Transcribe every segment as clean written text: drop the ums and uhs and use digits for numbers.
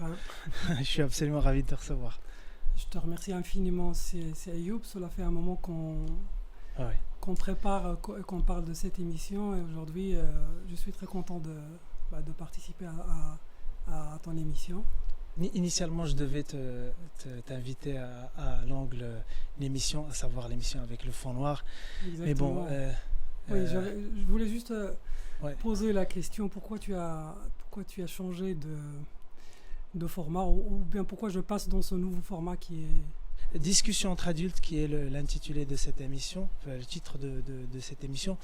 Enfin, Je suis absolument ravi de te recevoir. je te remercie infiniment, c'est Ayoub. Cela fait un moment Ah ouais. qu'on prépare, qu'on parle de cette émission. Et aujourd'hui, je suis très content de participer à ton émission. Initialement, je devais t'inviter à l'angle l'émission, à savoir l'émission avec le fond noir. Mais bon, Exactement. Oui, je voulais juste ouais. poser la question pourquoi tu as changé de format ou bien pourquoi je passe dans ce nouveau format qui est. Discussion entre adultes, qui est l'intitulé de cette émission, enfin, le titre de cette émission,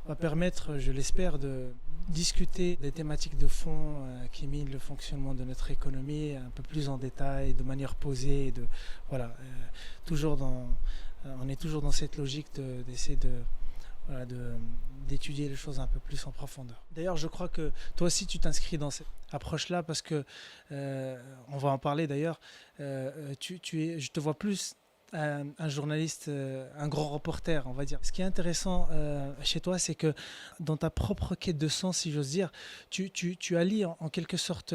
va permettre, je l'espère, de discuter des thématiques de fond qui minent le fonctionnement de notre économie un peu plus en détail, de manière posée. Voilà, on est toujours dans cette logique d'essayer d'étudier les choses un peu plus en profondeur. D'ailleurs, je crois que toi aussi tu t'inscris dans cette approche-là parce que, on va en parler d'ailleurs, je te vois plus un journaliste, un grand reporter, on va dire. Ce qui est intéressant chez toi, c'est que dans ta propre quête de sens, si j'ose dire, tu allies en quelque sorte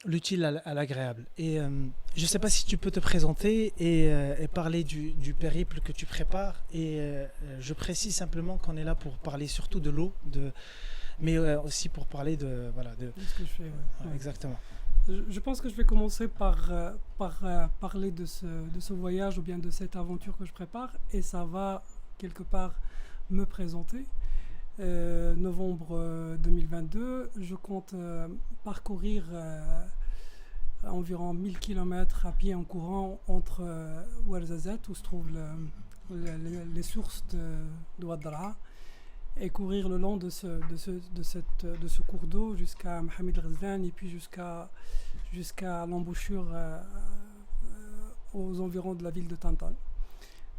l'utile à l'agréable. Et je ne sais pas si tu peux te présenter et parler du périple que tu prépares. Et je précise simplement qu'on est là pour parler surtout de l'eau, mais aussi pour parler de Ce que je fais, ouais. Exactement. Je pense que je vais commencer par parler de ce voyage ou bien de cette aventure que je prépare et ça va quelque part me présenter. Novembre 2022, je compte parcourir environ 1000 km à pied en courant entre Ouarzazate où se trouvent les sources de Ouad Dar'a et courir le long de ce cours d'eau jusqu'à Mohamed Ghazlan et puis jusqu'à l'embouchure aux environs de la ville de Tantan.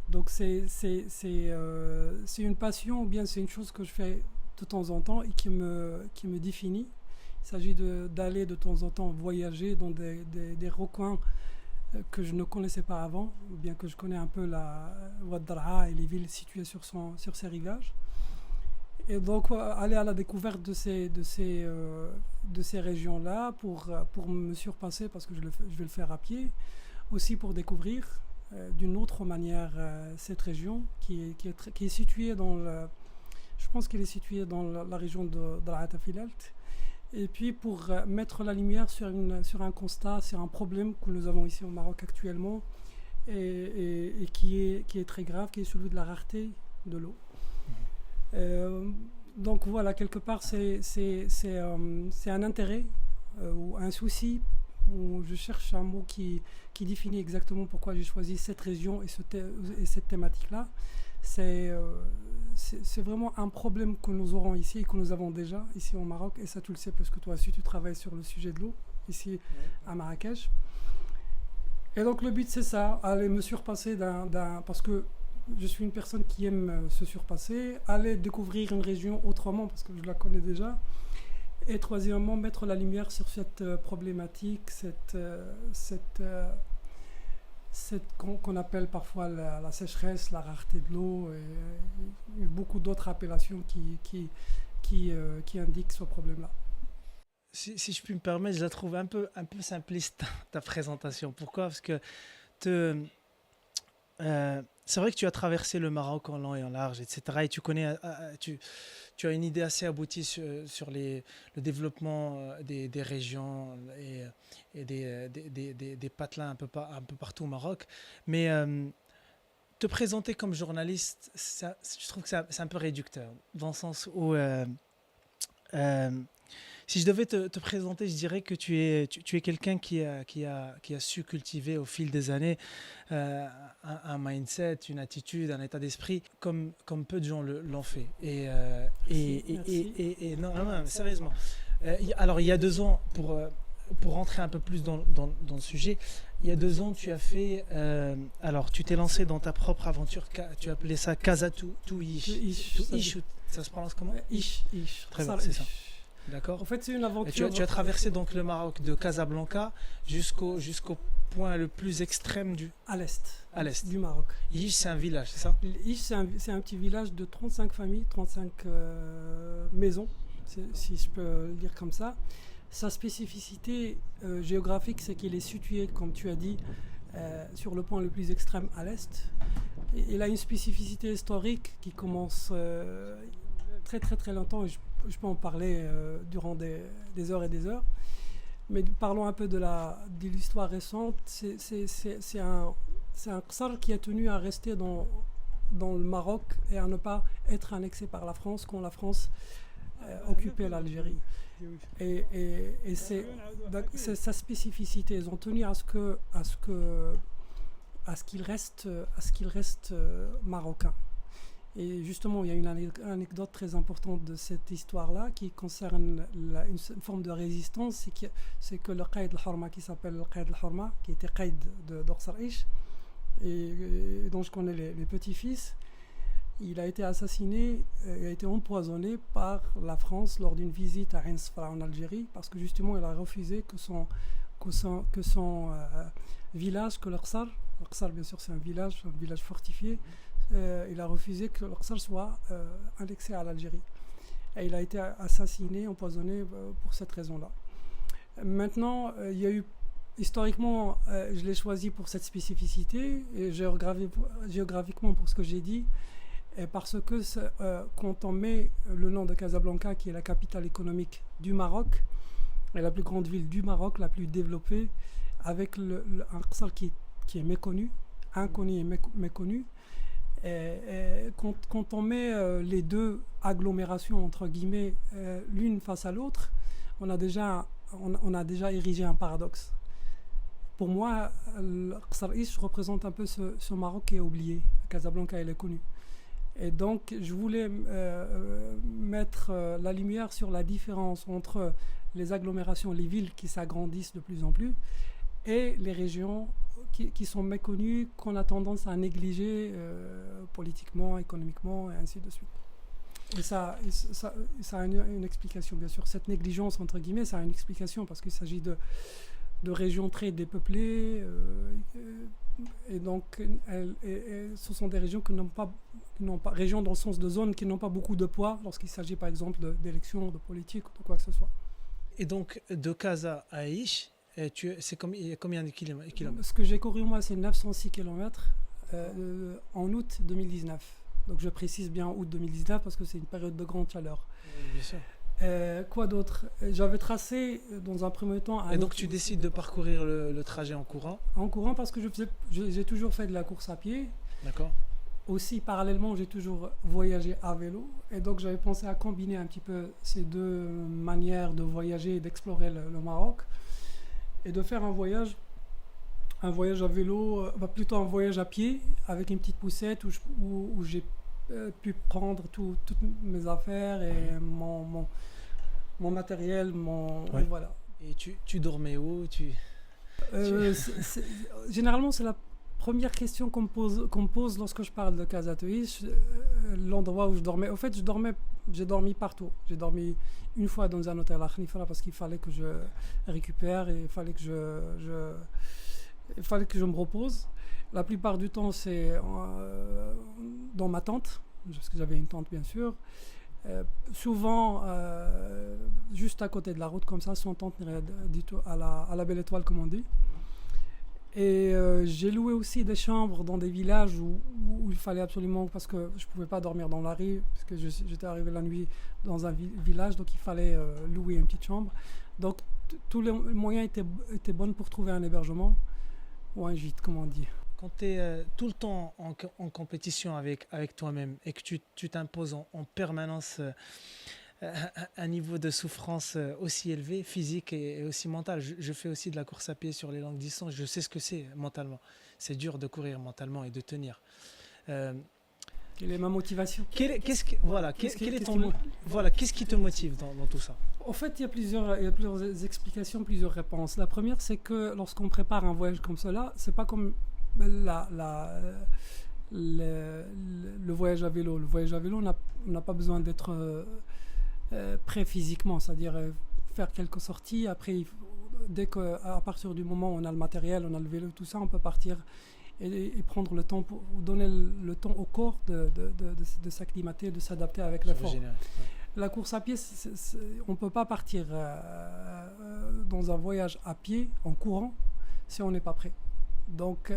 Donc c'est une passion ou bien c'est une chose que je fais de temps en temps et qui me définit. Il s'agit d'aller de temps en temps voyager dans des recoins que je ne connaissais pas avant, ou bien que je connais un peu la Ouad Dar'a et les villes situées sur ses rivages. Et donc aller à la découverte de ces régions-là pour me surpasser parce que je vais le faire à pied, aussi pour découvrir d'une autre manière cette région qui est située je pense qu'elle est située dans la région de Al-Atafilalt. Et puis pour mettre la lumière sur un constat, sur un problème que nous avons ici au Maroc actuellement et qui est très grave, qui est celui de la rareté de l'eau. Donc voilà, quelque part c'est un intérêt ou un souci où je cherche un mot qui définit exactement pourquoi j'ai choisi cette région et cette thématique-là. C'est vraiment un problème que nous aurons ici et que nous avons déjà ici au Maroc, et ça tu le sais parce que toi aussi tu travailles sur le sujet de l'eau ici à Marrakech. Et donc le but c'est ça, aller me surpasser parce que je suis une personne qui aime se surpasser, aller découvrir une région autrement parce que je la connais déjà, et troisièmement mettre la lumière sur cette problématique, cette qu'on appelle parfois la sécheresse, la rareté de l'eau et beaucoup d'autres appellations qui indiquent ce problème-là. Si je puis me permettre, je la trouve un peu simpliste ta présentation. Pourquoi ? Parce que c'est vrai que tu as traversé le Maroc en long et en large, etc. Et tu connais, tu as une idée assez aboutie sur le développement des régions et des patelins un peu partout au Maroc. Mais te présenter comme journaliste, je trouve que c'est un peu réducteur, dans le sens où si je devais te présenter, je dirais que tu es quelqu'un qui a su cultiver au fil des années un mindset, une attitude, un état d'esprit comme peu de gens l'ont fait. Et non, sérieusement. Alors il y a 2 ans, pour rentrer un peu plus dans le sujet, il y a 2 ans, tu as fait. Alors, tu t'es lancé dans ta propre aventure. Tu as appelé ça Casa to Ish. Ça se prononce comment ? Ish. Très bien, c'est ça. D'accord. En fait, c'est une aventure. Tu as traversé donc le Maroc de Casablanca jusqu'au point le plus extrême à l'est du Maroc. Ish, c'est un village, c'est ça ? Ish, c'est un petit village de 35 familles, 35 maisons, si je peux le dire comme ça. Sa spécificité géographique, c'est qu'il est situé, comme tu as dit, sur le point le plus extrême à l'est. Il a une spécificité historique qui commence très très très longtemps, et je peux en parler durant des heures et des heures. Mais parlons un peu de l'histoire récente. C'est un qasr qui a tenu à rester dans le Maroc et à ne pas être annexé par la France quand la France occupait l'Algérie. Et c'est sa spécificité. Ils ont tenu à ce qu'il reste marocain. Et justement, il y a une anecdote très importante de cette histoire-là qui concerne une forme de résistance. C'est que le Qaïd al-Hurma, qui s'appelle le Qaïd al-Hurma, qui était Qaïd de Qasr Aïch, et dont je connais les petits-fils, il a été assassiné, il a été empoisonné par la France lors d'une visite à Ain Sefra en Algérie, parce que justement, il a refusé que son village, que le Qasr bien sûr c'est un village fortifié, il a refusé que le Qasr soit annexé à l'Algérie. Et il a été assassiné, empoisonné pour cette raison-là. Maintenant, il y a eu historiquement, je l'ai choisi pour cette spécificité, et géographiquement pour ce que j'ai dit, et parce que quand on met le nom de Casablanca, qui est la capitale économique du Maroc, et la plus grande ville du Maroc, la plus développée, avec un Qasr qui est méconnu, inconnu et méconnu, et quand on met les deux agglomérations, entre guillemets, l'une face à l'autre, on a déjà érigé un paradoxe. Pour moi, le Qasr Aïch représente un peu ce Maroc qui est oublié. Casablanca, elle est connue. Et donc, je voulais mettre la lumière sur la différence entre les agglomérations, les villes qui s'agrandissent de plus en plus, et les régions qui sont méconnues, qu'on a tendance à négliger politiquement, économiquement, et ainsi de suite. Et ça a une explication, bien sûr. Cette négligence, entre guillemets, ça a une explication, parce qu'il s'agit de régions très dépeuplées, et donc ce sont des régions qui n'ont pas régions dans le sens de zones qui n'ont pas beaucoup de poids lorsqu'il s'agit par exemple d'élections, de politique ou de quoi que ce soit. Et donc de Casa à Aïch, c'est combien de kilomètres? Ce que j'ai couru moi, c'est 906 km en août 2019. Donc je précise bien août 2019 parce que c'est une période de grande chaleur. Bien sûr. Quoi d'autre? J'avais tracé dans un premier temps... Et donc tu décides de parcourir le trajet en courant? En courant parce que j'ai toujours fait de la course à pied. D'accord. Aussi, parallèlement, j'ai toujours voyagé à vélo. Et donc j'avais pensé à combiner un petit peu ces deux manières de voyager et d'explorer le Maroc. Et de faire un voyage à vélo, plutôt un voyage à pied, avec une petite poussette où j'ai pu prendre toutes mes affaires et mon matériel, ouais. Et voilà. Et tu dormais où Généralement, c'est la première question qu'on me pose lorsque je parle de Casa Aïch, l'endroit où je dormais. Au fait, j'ai dormi partout. J'ai dormi une fois dans un hôtel à Khnifra parce qu'il fallait que je récupère et il fallait que je me repose. La plupart du temps, c'est dans ma tente, parce que j'avais une tente, bien sûr. Souvent, juste à côté de la route, comme ça, sans tente du tout, à la belle étoile, comme on dit. Et j'ai loué aussi des chambres dans des villages où il fallait absolument, parce que je ne pouvais pas dormir dans la rue, parce que j'étais arrivé la nuit dans un village, donc il fallait louer une petite chambre. Donc tous les moyens étaient bons pour trouver un hébergement ou un gîte, comme on dit. Quand tu es tout le temps en compétition avec toi-même et que tu t'imposes en permanence un niveau de souffrance aussi élevé, physique et aussi mental. Je fais aussi de la course à pied sur les longues distances. Je sais ce que c'est mentalement. C'est dur de courir mentalement et de tenir. Quelle est ma motivation? Qu'est-ce qui te motive dans tout ça? En fait, il y a plusieurs explications, plusieurs réponses. La première, c'est que lorsqu'on prépare un voyage comme cela, c'est pas comme le voyage à vélo. Le voyage à vélo, on n'a pas besoin d'être prêt physiquement, c'est-à-dire faire quelques sorties. Après, à partir du moment où on a le matériel, on a le vélo, tout ça, on peut partir et prendre le temps pour donner le temps au corps de s'acclimater, de s'adapter avec l'effort. La course à pied, on ne peut pas partir dans un voyage à pied, en courant, si on n'est pas prêt. Donc,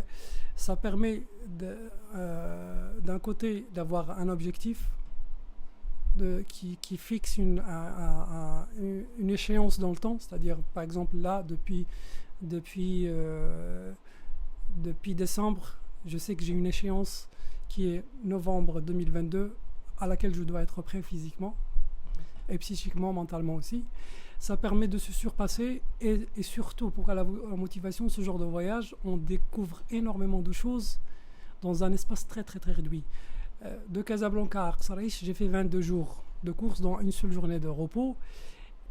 ça permet d'un côté d'avoir un objectif qui fixe une échéance dans le temps, c'est-à-dire, par exemple, là, depuis décembre, je sais que j'ai une échéance qui est novembre 2022, à laquelle je dois être prêt physiquement et psychiquement, mentalement aussi. Ça permet de se surpasser et surtout pour la motivation, ce genre de voyage, on découvre énormément de choses dans un espace très très très réduit. De Casablanca à Aqsaraïch, j'ai fait 22 jours de course dans une seule journée de repos.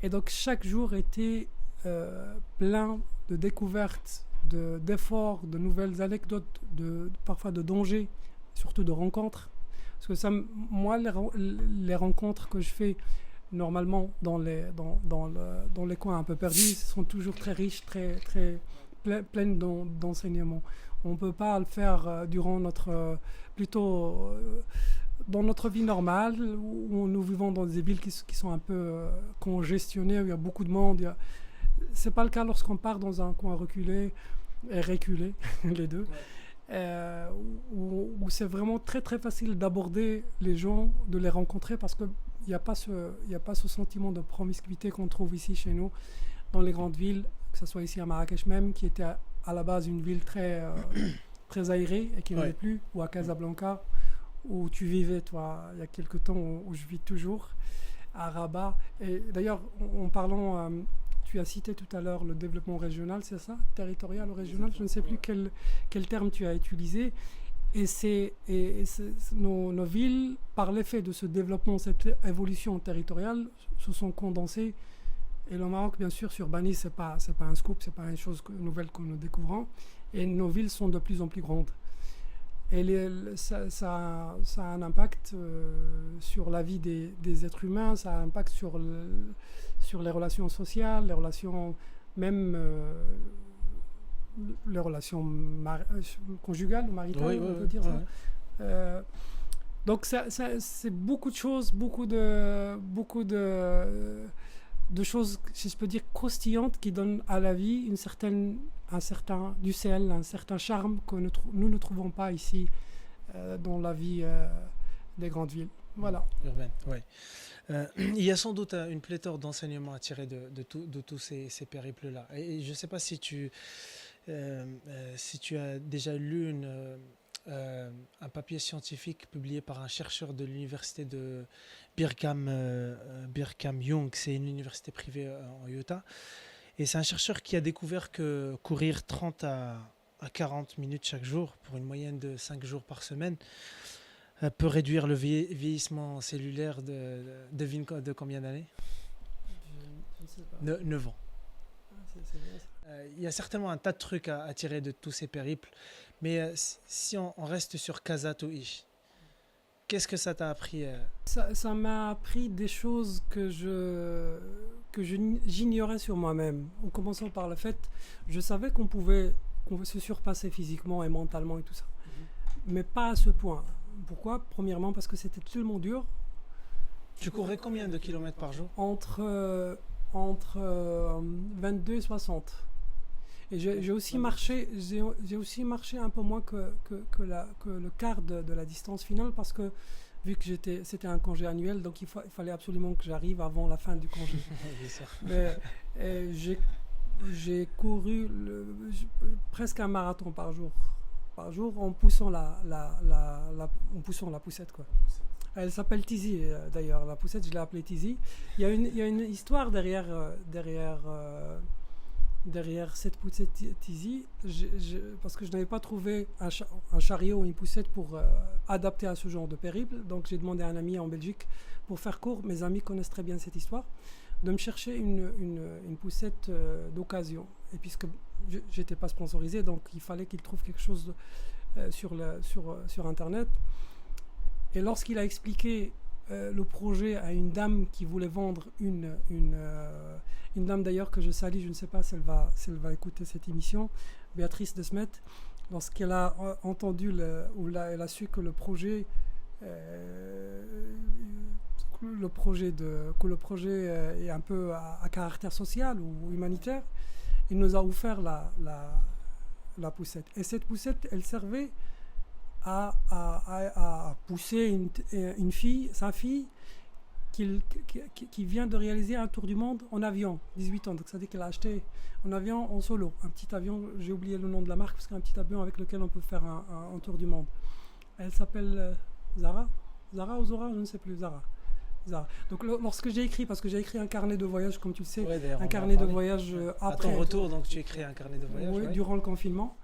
Et donc chaque jour était plein de découvertes, d'efforts, de nouvelles anecdotes, parfois de dangers, surtout de rencontres. Parce que ça, moi, les rencontres que je fais normalement dans les coins un peu perdus sont toujours très riches, très pleines d'enseignements. On ne peut pas le faire durant dans notre vie normale, où nous vivons dans des villes qui sont un peu congestionnées, où il y a beaucoup de monde. C'est pas le cas lorsqu'on part dans un coin reculé et reculé, les deux. Où c'est vraiment très très facile d'aborder les gens, de les rencontrer, parce qu'il n'y a pas ce sentiment de promiscuité qu'on trouve ici chez nous dans les grandes villes, que ce soit ici à Marrakech même, qui était à la base une ville très aérée et qui ne l'est plus, ou à Casablanca, où tu vivais toi il y a quelques temps, où je vis toujours, à Rabat. Et d'ailleurs, en parlant, tu as cité tout à l'heure le développement régional, c'est ça? Territorial ou régional? Je ne sais plus quel terme tu as utilisé. Et nos villes, par l'effet de ce développement, cette évolution territoriale, se sont condensées. Et le Maroc, bien sûr, s'urbanise, c'est pas un scoop, c'est pas une chose nouvelle que nous découvrons. Et nos villes sont de plus en plus grandes. Et ça a un impact sur la vie des êtres humains, ça a un impact sur les relations sociales, les relations même les relations conjugales ou maritales, on peut dire ça. Donc c'est beaucoup de choses, beaucoup de choses, si je peux dire, croustillantes, qui donnent à la vie un certain du sel, un certain charme que nous ne trouvons pas ici dans la vie des grandes villes. Voilà. Urbaine, oui. Il y a sans doute une pléthore d'enseignements à tirer de tous ces périples-là. Et je ne sais pas si tu as déjà lu un papier scientifique publié par un chercheur de l'université de Brigham Young, c'est une université privée en Utah. Et c'est un chercheur qui a découvert que courir 30 à 40 minutes chaque jour, pour une moyenne de 5 jours par semaine, peut réduire le vieillissement cellulaire devine de combien d'années? Je ne sais pas. 9 ans. C'est bien ça. Il y a certainement un tas de trucs à tirer de tous ces périples. Mais si on reste sur Casa-Touish, qu'est-ce que ça t'a appris? Ça m'a appris des choses que j'ignorais sur moi-même. En commençant par le fait, je savais qu'on pouvait se surpasser physiquement et mentalement et tout ça. Mais pas à ce point. Pourquoi? Premièrement, parce que c'était tellement dur. Tu courais combien de kilomètres par jour? Entre 22 et 60. Et j'ai aussi marché un peu moins que le quart de la distance finale, parce que vu que c'était un congé annuel, donc il fallait absolument que j'arrive avant la fin du congé. Mais j'ai couru presque un marathon par jour en poussant en poussant la poussette, quoi. Elle s'appelle Tizi, d'ailleurs, la poussette, je l'ai appelée Tizi. Il y a une histoire derrière cette poussette Tizi, parce que je n'avais pas trouvé un chariot ou une poussette pour adapter à ce genre de périple. Donc j'ai demandé à un ami en Belgique, pour faire court, mes amis connaissent très bien cette histoire, de me chercher une poussette d'occasion. Et puisque je n'étais pas sponsorisé, donc il fallait qu'il trouve quelque chose sur Internet. Et lorsqu'il a expliqué le projet à une dame qui voulait vendre une dame d'ailleurs que je salue, je ne sais pas si elle va écouter cette émission, Béatrice de Smet, lorsqu'elle a entendu elle a su que le projet que le projet est un peu à caractère social ou humanitaire, il nous a offert la poussette. Et cette poussette, elle servait à pousser sa fille, qui vient de réaliser un tour du monde en avion, 18 ans. Donc ça veut dire qu'elle a acheté un avion en solo, un petit avion, j'ai oublié le nom de la marque, parce qu'un petit avion avec lequel on peut faire un tour du monde. Elle s'appelle Zara ou Zora, je ne sais plus, Zara. Donc lorsque j'ai écrit, parce que j'ai écrit un carnet de voyage, comme tu le sais, un carnet de voyage après. À ton retour, donc tu écris un carnet de voyage. Oui, durant le confinement.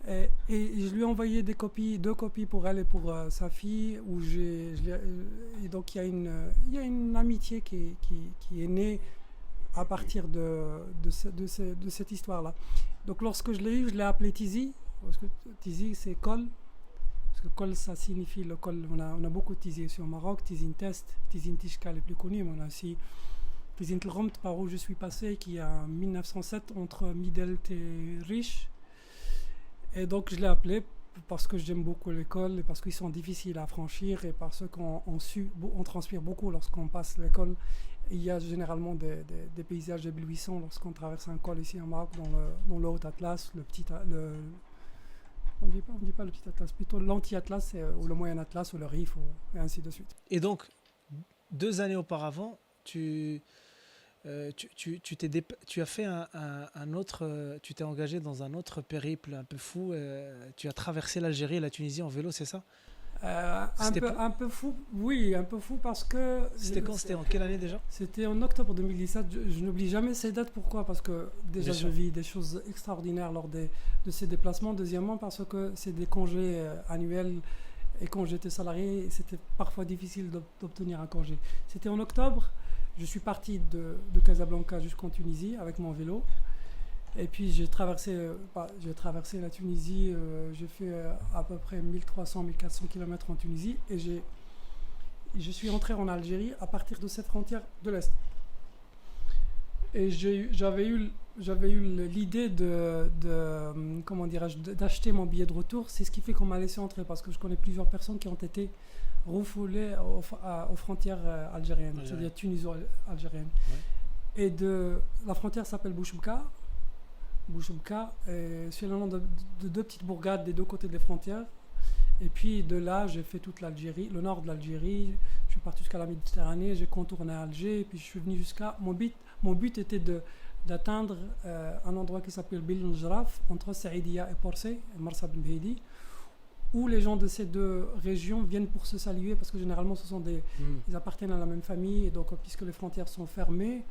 Ouais. Et je lui ai envoyé 2 copies pour elle et pour sa fille, où et donc il y a une amitié qui est née à partir de cette histoire-là. Donc lorsque je l'ai eu, je l'ai appelé Tizi, parce que Tizi c'est col. Parce que col, ça signifie le col. On a beaucoup de Tizi ici au Maroc. Tizine Test, Tizine Tishka les plus connus. Mais on a aussi Tizine Tlromt, par où je suis passé, qui est en 1907 entre Midelt et Riche. Et donc je l'ai appelé parce que j'aime beaucoup l'école, et parce qu'ils sont difficiles à franchir, et parce qu'on transpire beaucoup lorsqu'on passe l'école. Il y a généralement des paysages éblouissants lorsqu'on traverse un col ici au Maroc, dans le Haut-Atlas, on dit pas le petit atlas, plutôt l'anti-atlas, ou le moyen atlas, ou le Rif, et ainsi de suite. Et donc, 2 années auparavant, tu as fait tu t'es engagé dans un autre périple un peu fou. Tu as traversé l'Algérie et la Tunisie en vélo, c'est ça? Un peu fou, oui, un peu fou, parce que... C'était en quelle année déjà? C'était en octobre 2017. Je n'oublie jamais ces dates. Pourquoi? Parce que déjà je vis des choses extraordinaires lors de ces déplacements. Deuxièmement, parce que c'est des congés annuels, et quand j'étais salarié, c'était parfois difficile d'obtenir un congé. C'était en octobre. Je suis parti de Casablanca jusqu'en Tunisie avec mon vélo. Et puis j'ai traversé la Tunisie, j'ai fait à peu près 1300-1400 km en Tunisie, et je suis entré en Algérie à partir de cette frontière de l'Est. Et j'avais eu l'idée d'acheter mon billet de retour. C'est ce qui fait qu'on m'a laissé entrer, parce que je connais plusieurs personnes qui ont été refoulées aux frontières algériennes, c'est-à-dire tuniso-algériennes. Ouais. Et la frontière s'appelle Bouchoubka, c'est le nom de 2 petites bourgades des 2 côtés des frontières. Et puis de là, j'ai fait toute l'Algérie, le nord de l'Algérie. Je suis parti jusqu'à la Méditerranée, j'ai contourné Alger, et puis je suis venu jusqu'à... Mon but était d'atteindre un endroit qui s'appelle Bil Njraf, entre Saïdia et Porsé, Marsa Ben Mehdi, où les gens de ces 2 régions viennent pour se saluer, parce que généralement ils appartiennent à la même famille, et donc puisque les frontières sont fermées,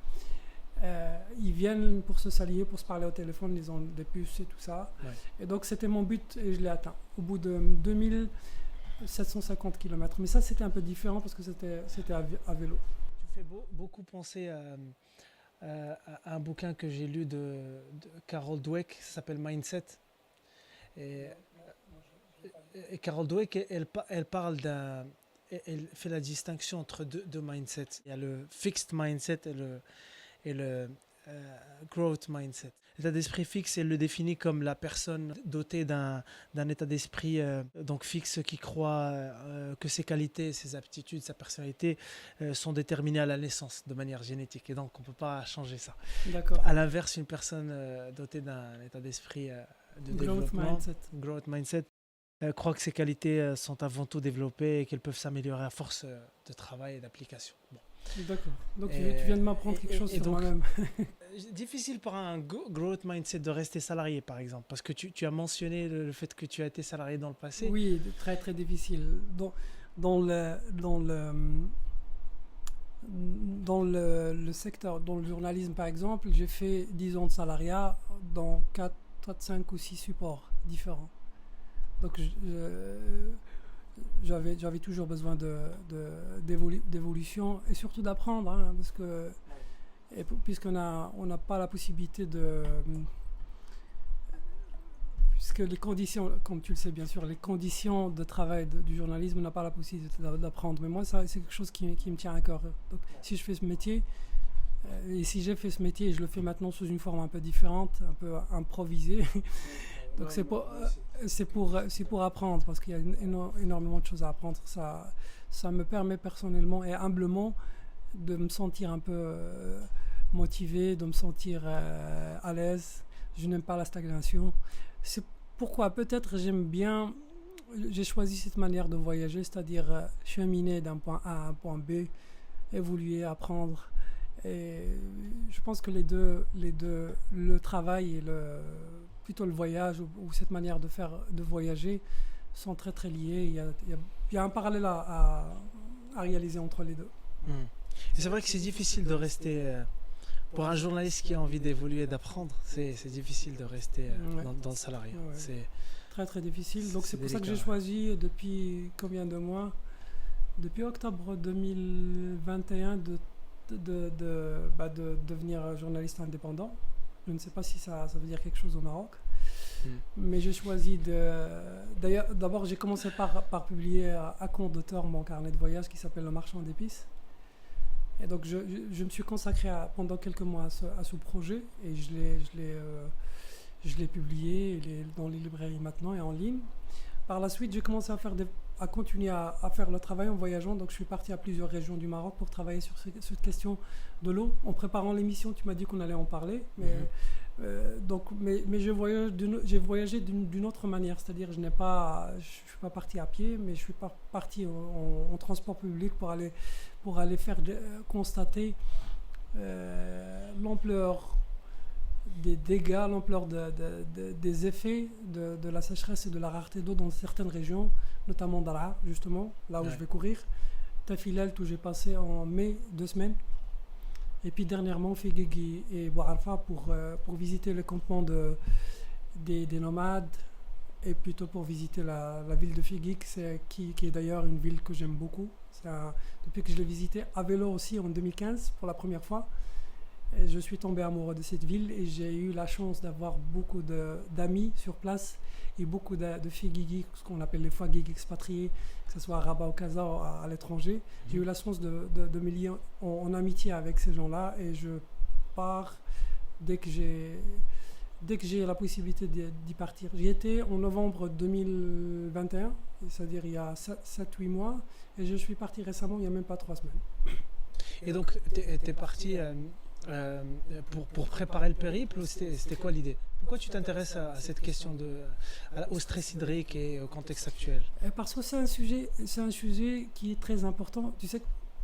ils viennent pour se saluer, pour se parler au téléphone, ils ont des puces et tout ça. Ouais. Et donc c'était mon but, et je l'ai atteint au bout de 2750 km. Mais ça, c'était un peu différent, parce que c'était à vélo. Tu fais beaucoup penser à un bouquin que j'ai lu de Carol Dweck, ça s'appelle Mindset. Et Carol Dweck, elle parle elle fait la distinction entre deux mindsets. Il y a le fixed mindset et le growth mindset. L'état d'esprit fixe, elle le définit comme la personne dotée d'un état d'esprit donc fixe, qui croit que ses qualités, ses aptitudes, sa personnalité sont déterminées à la naissance de manière génétique, et donc on ne peut pas changer ça. D'accord. À l'inverse, une personne dotée d'un état d'esprit de développement, growth mindset, croit que ses qualités sont avant tout développées, et qu'elles peuvent s'améliorer à force de travail et d'application. Bon. D'accord. Donc tu viens de m'apprendre quelque chose sur moi-même. Difficile pour un growth mindset de rester salarié, par exemple, parce que tu as mentionné le fait que tu as été salarié dans le passé. Oui, très très difficile. Dans le secteur, dans le journalisme par exemple, j'ai fait 10 ans de salariat dans 4, 5 ou 6 supports différents. Donc j'avais toujours besoin d'évolution, et surtout d'apprendre, hein, parce que puisqu'on n'a pas la possibilité puisque les conditions, comme tu le sais bien sûr, les conditions de travail du journalisme, on n'a pas la possibilité d'apprendre. Mais moi, ça, c'est quelque chose qui me tient à cœur. Donc si je fais ce métier, et si j'ai fait ce métier, et je le fais maintenant sous une forme un peu différente, un peu improvisée, Donc c'est pour apprendre, parce qu'il y a énormément de choses à apprendre. Ça me permet personnellement et humblement de me sentir un peu motivé, de me sentir à l'aise. Je n'aime pas la stagnation. C'est pourquoi peut-être j'ai choisi cette manière de voyager, c'est-à-dire cheminer d'un point A à un point B, évoluer, apprendre. Et je pense que les deux, le travail et plutôt le voyage ou cette manière de voyager sont très très liés. Il y a un parallèle à réaliser entre les deux. Et c'est vrai que c'est difficile de rester, pour un journaliste qui a envie d'évoluer, d'apprendre, c'est difficile de rester dans le salariat. Ouais. C'est très très difficile. Donc c'est pour ça que j'ai délicat. choisi depuis combien de mois? Depuis octobre 2021 de devenir journaliste indépendant. Je ne sais pas si ça veut dire quelque chose au Maroc. Mais j'ai choisi D'ailleurs, d'abord, j'ai commencé par publier à compte d'auteur mon carnet de voyage qui s'appelle Le Marchand d'épices. Et donc, je me suis consacré pendant quelques mois à ce projet. Et je l'ai publié. Il est dans les librairies maintenant et en ligne. Par la suite, j'ai commencé à continuer à faire le travail en voyageant. Donc, je suis parti à plusieurs régions du Maroc pour travailler sur cette question de l'eau. En préparant l'émission, tu m'as dit qu'on allait en parler. Mais j'ai voyagé d'une autre manière. C'est-à-dire, je ne suis pas parti à pied, mais je suis parti en transport public pour aller faire constater l'ampleur des dégâts, l'ampleur des effets de la sécheresse et de la rareté d'eau dans certaines régions, notamment Daraa, justement, là où je vais courir. Tafilalt, où j'ai passé en mai 2 semaines. Et puis dernièrement, Figuigui et Bouarfa pour visiter le campement des nomades et plutôt pour visiter la ville de Figuig, qui est d'ailleurs une ville que j'aime beaucoup. Depuis que je l'ai visitée à vélo aussi en 2015 pour la première fois. Et je suis tombé amoureux de cette ville et j'ai eu la chance d'avoir beaucoup d'amis sur place et beaucoup de Figuigui, ce qu'on appelle les Fouaguig expatriés, que ce soit à Rabat ou Casa ou à l'étranger. J'ai eu la chance de me lier en amitié avec ces gens-là et je pars dès que j'ai la possibilité d'y partir. J'y étais en novembre 2021, c'est-à-dire il y a 7-8 mois, et je suis parti récemment, il n'y a même pas 3 semaines. Et donc, tu es parti pour préparer le périple, ou c'était quoi l'idée? Pourquoi tu t'intéresses à cette question au stress hydrique et au contexte actuel? Parce que c'est un sujet qui est très important. Tu sais,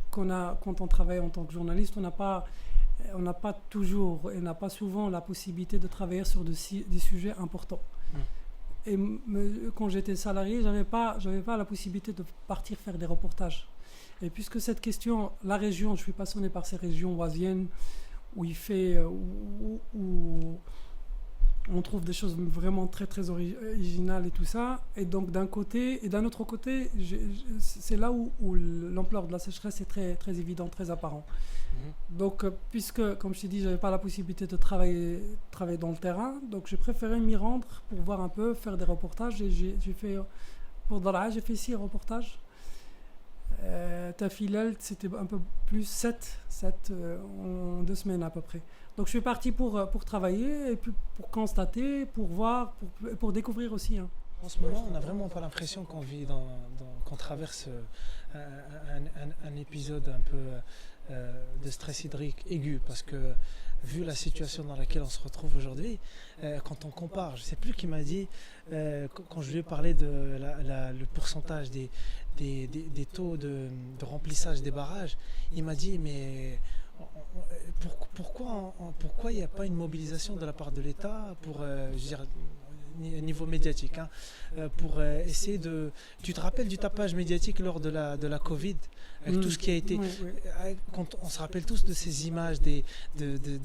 quand on travaille en tant que journaliste, on n'a pas toujours et n'a pas souvent la possibilité de travailler sur des sujets importants. Et quand j'étais salarié, j'avais pas la possibilité de partir faire des reportages. Et puisque cette question, la région, je suis passionné par ces régions oisiennes où où on trouve des choses vraiment très très originales et tout ça. Et donc d'un côté, et d'un autre côté, c'est là où l'ampleur de la sécheresse est très très évidente, très apparente. Donc puisque, comme je t'ai dit, j'avais pas la possibilité de travailler dans le terrain, donc j'ai préféré m'y rendre pour voir un peu, faire des reportages. Et j'ai fait, pour Daraa, j'ai fait 6 reportages. Tafilalt, c'était un peu plus 7 en 2 semaines à peu près. Donc je suis parti pour travailler et puis pour constater, pour voir, pour découvrir aussi. En ce moment, on n'a vraiment pas l'impression qu'on vit qu'on traverse un épisode un peu de stress hydrique aigu, parce que vu la situation dans laquelle on se retrouve aujourd'hui, quand on compare, je ne sais plus qui m'a dit, quand je lui ai parlé de le pourcentage des taux de remplissage des barrages, il m'a dit mais pourquoi il n'y a pas une mobilisation de la part de l'État pour, je veux dire, niveau médiatique, pour essayer de... Tu te rappelles du tapage médiatique lors de la Covid, avec tout ce qui a été... Oui. Quand on se rappelle tous de ces images, de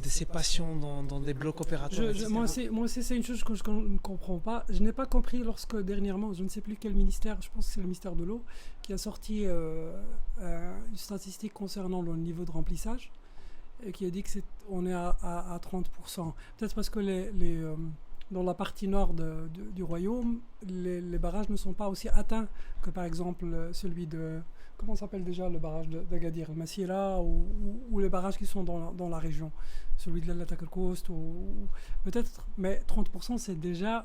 ces patients dans des blocs opératoires. Moi aussi, c'est une chose que je ne comprends pas. Je n'ai pas compris lorsque dernièrement, je ne sais plus quel ministère, je pense que c'est le ministère de l'eau, qui a sorti une statistique concernant le niveau de remplissage et qui a dit qu'on est à 30%. Peut-être parce que dans la partie nord du royaume, les barrages ne sont pas aussi atteints que par exemple celui de... Comment s'appelle déjà le barrage d'Agadir, le Massira, ou les barrages qui sont dans la région, celui de l'Attaque Coast, peut-être, mais 30% c'est déjà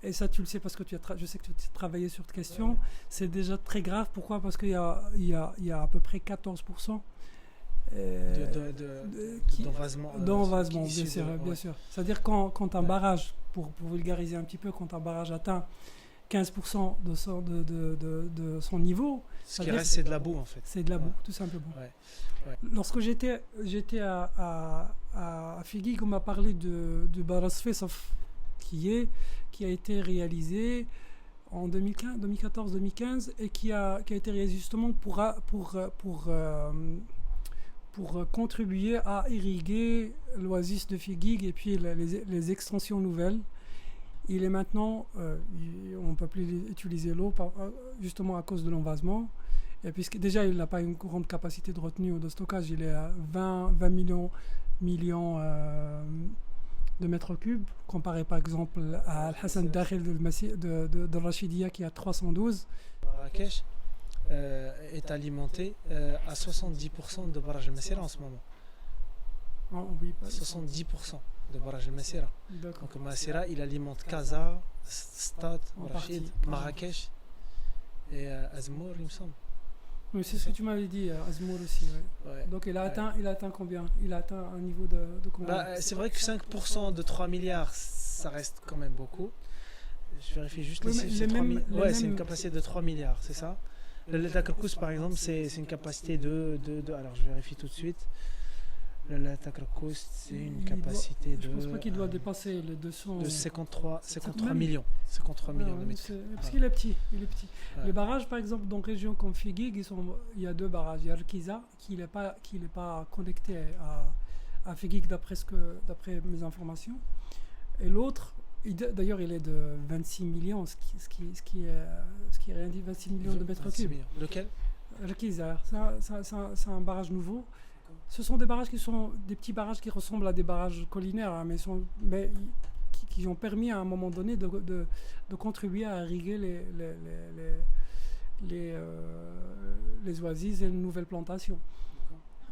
Et ça, tu le sais parce que je sais que tu as travaillé sur cette question. C'est déjà très grave. Pourquoi? Parce qu'il y a à peu près 14% d'envasement, bien sûr. C'est-à-dire quand un barrage, pour vulgariser un petit peu, quand un barrage atteint 15% de son niveau, ce qui reste, c'est de la boue en fait. C'est de la boue, tout simplement. Lorsque j'étais à Figuig, on m'a parlé du barrage Fessof qui a été réalisé en 2014-2015 et qui a été réalisé justement pour contribuer à irriguer l'oasis de Figuig et puis les extensions nouvelles. Il est maintenant, on ne peut plus utiliser l'eau justement à cause de l'envasement. Et puisque déjà il n'a pas une grande capacité de retenue ou de stockage, il est à 20 millions de mètres cubes, comparé par exemple à Al-Hassan Dakhil de Rachidia qui a 312. Marrakech est alimenté à 70% de barrage al-Massira en ce moment. Oui, 70% de barrage al-Massira. Donc Massira, il alimente Casa, Stade, Rachid, Marrakech et Azmour, il me semble. Oui, c'est ce que tu m'avais dit, Azmour aussi. Ouais. Donc il a atteint combien? Il a atteint un niveau de combien? C'est vrai que 5% de 3 milliards, ça reste quand même beaucoup. Je vérifie juste c'est une capacité de 3 milliards, c'est ça? Le Lata Krkous, par exemple, c'est une capacité de. Alors je vérifie tout de suite. Le Lata Krkous, c'est une capacité de. Je pense pas qu'il doit dépasser les 200. De 53 millions. 53 millions de mètres. Parce qu'il est petit. Les barrages, par exemple, dans une région comme Figuig, il y a 2 barrages. Il y a Rkiza, qui n'est pas connecté à Figuig d'après mes informations. Et l'autre, d'ailleurs, il est de 26 millions, ce qui est rien dit, 26 millions de mètres cubes. Lequel? Rkiza. C'est un barrage nouveau. Ce sont des barrages qui sont des petits barrages qui ressemblent à des barrages collinaires, hein, mais qui ont permis à un moment donné de contribuer à irriguer les oasis et les nouvelles plantations.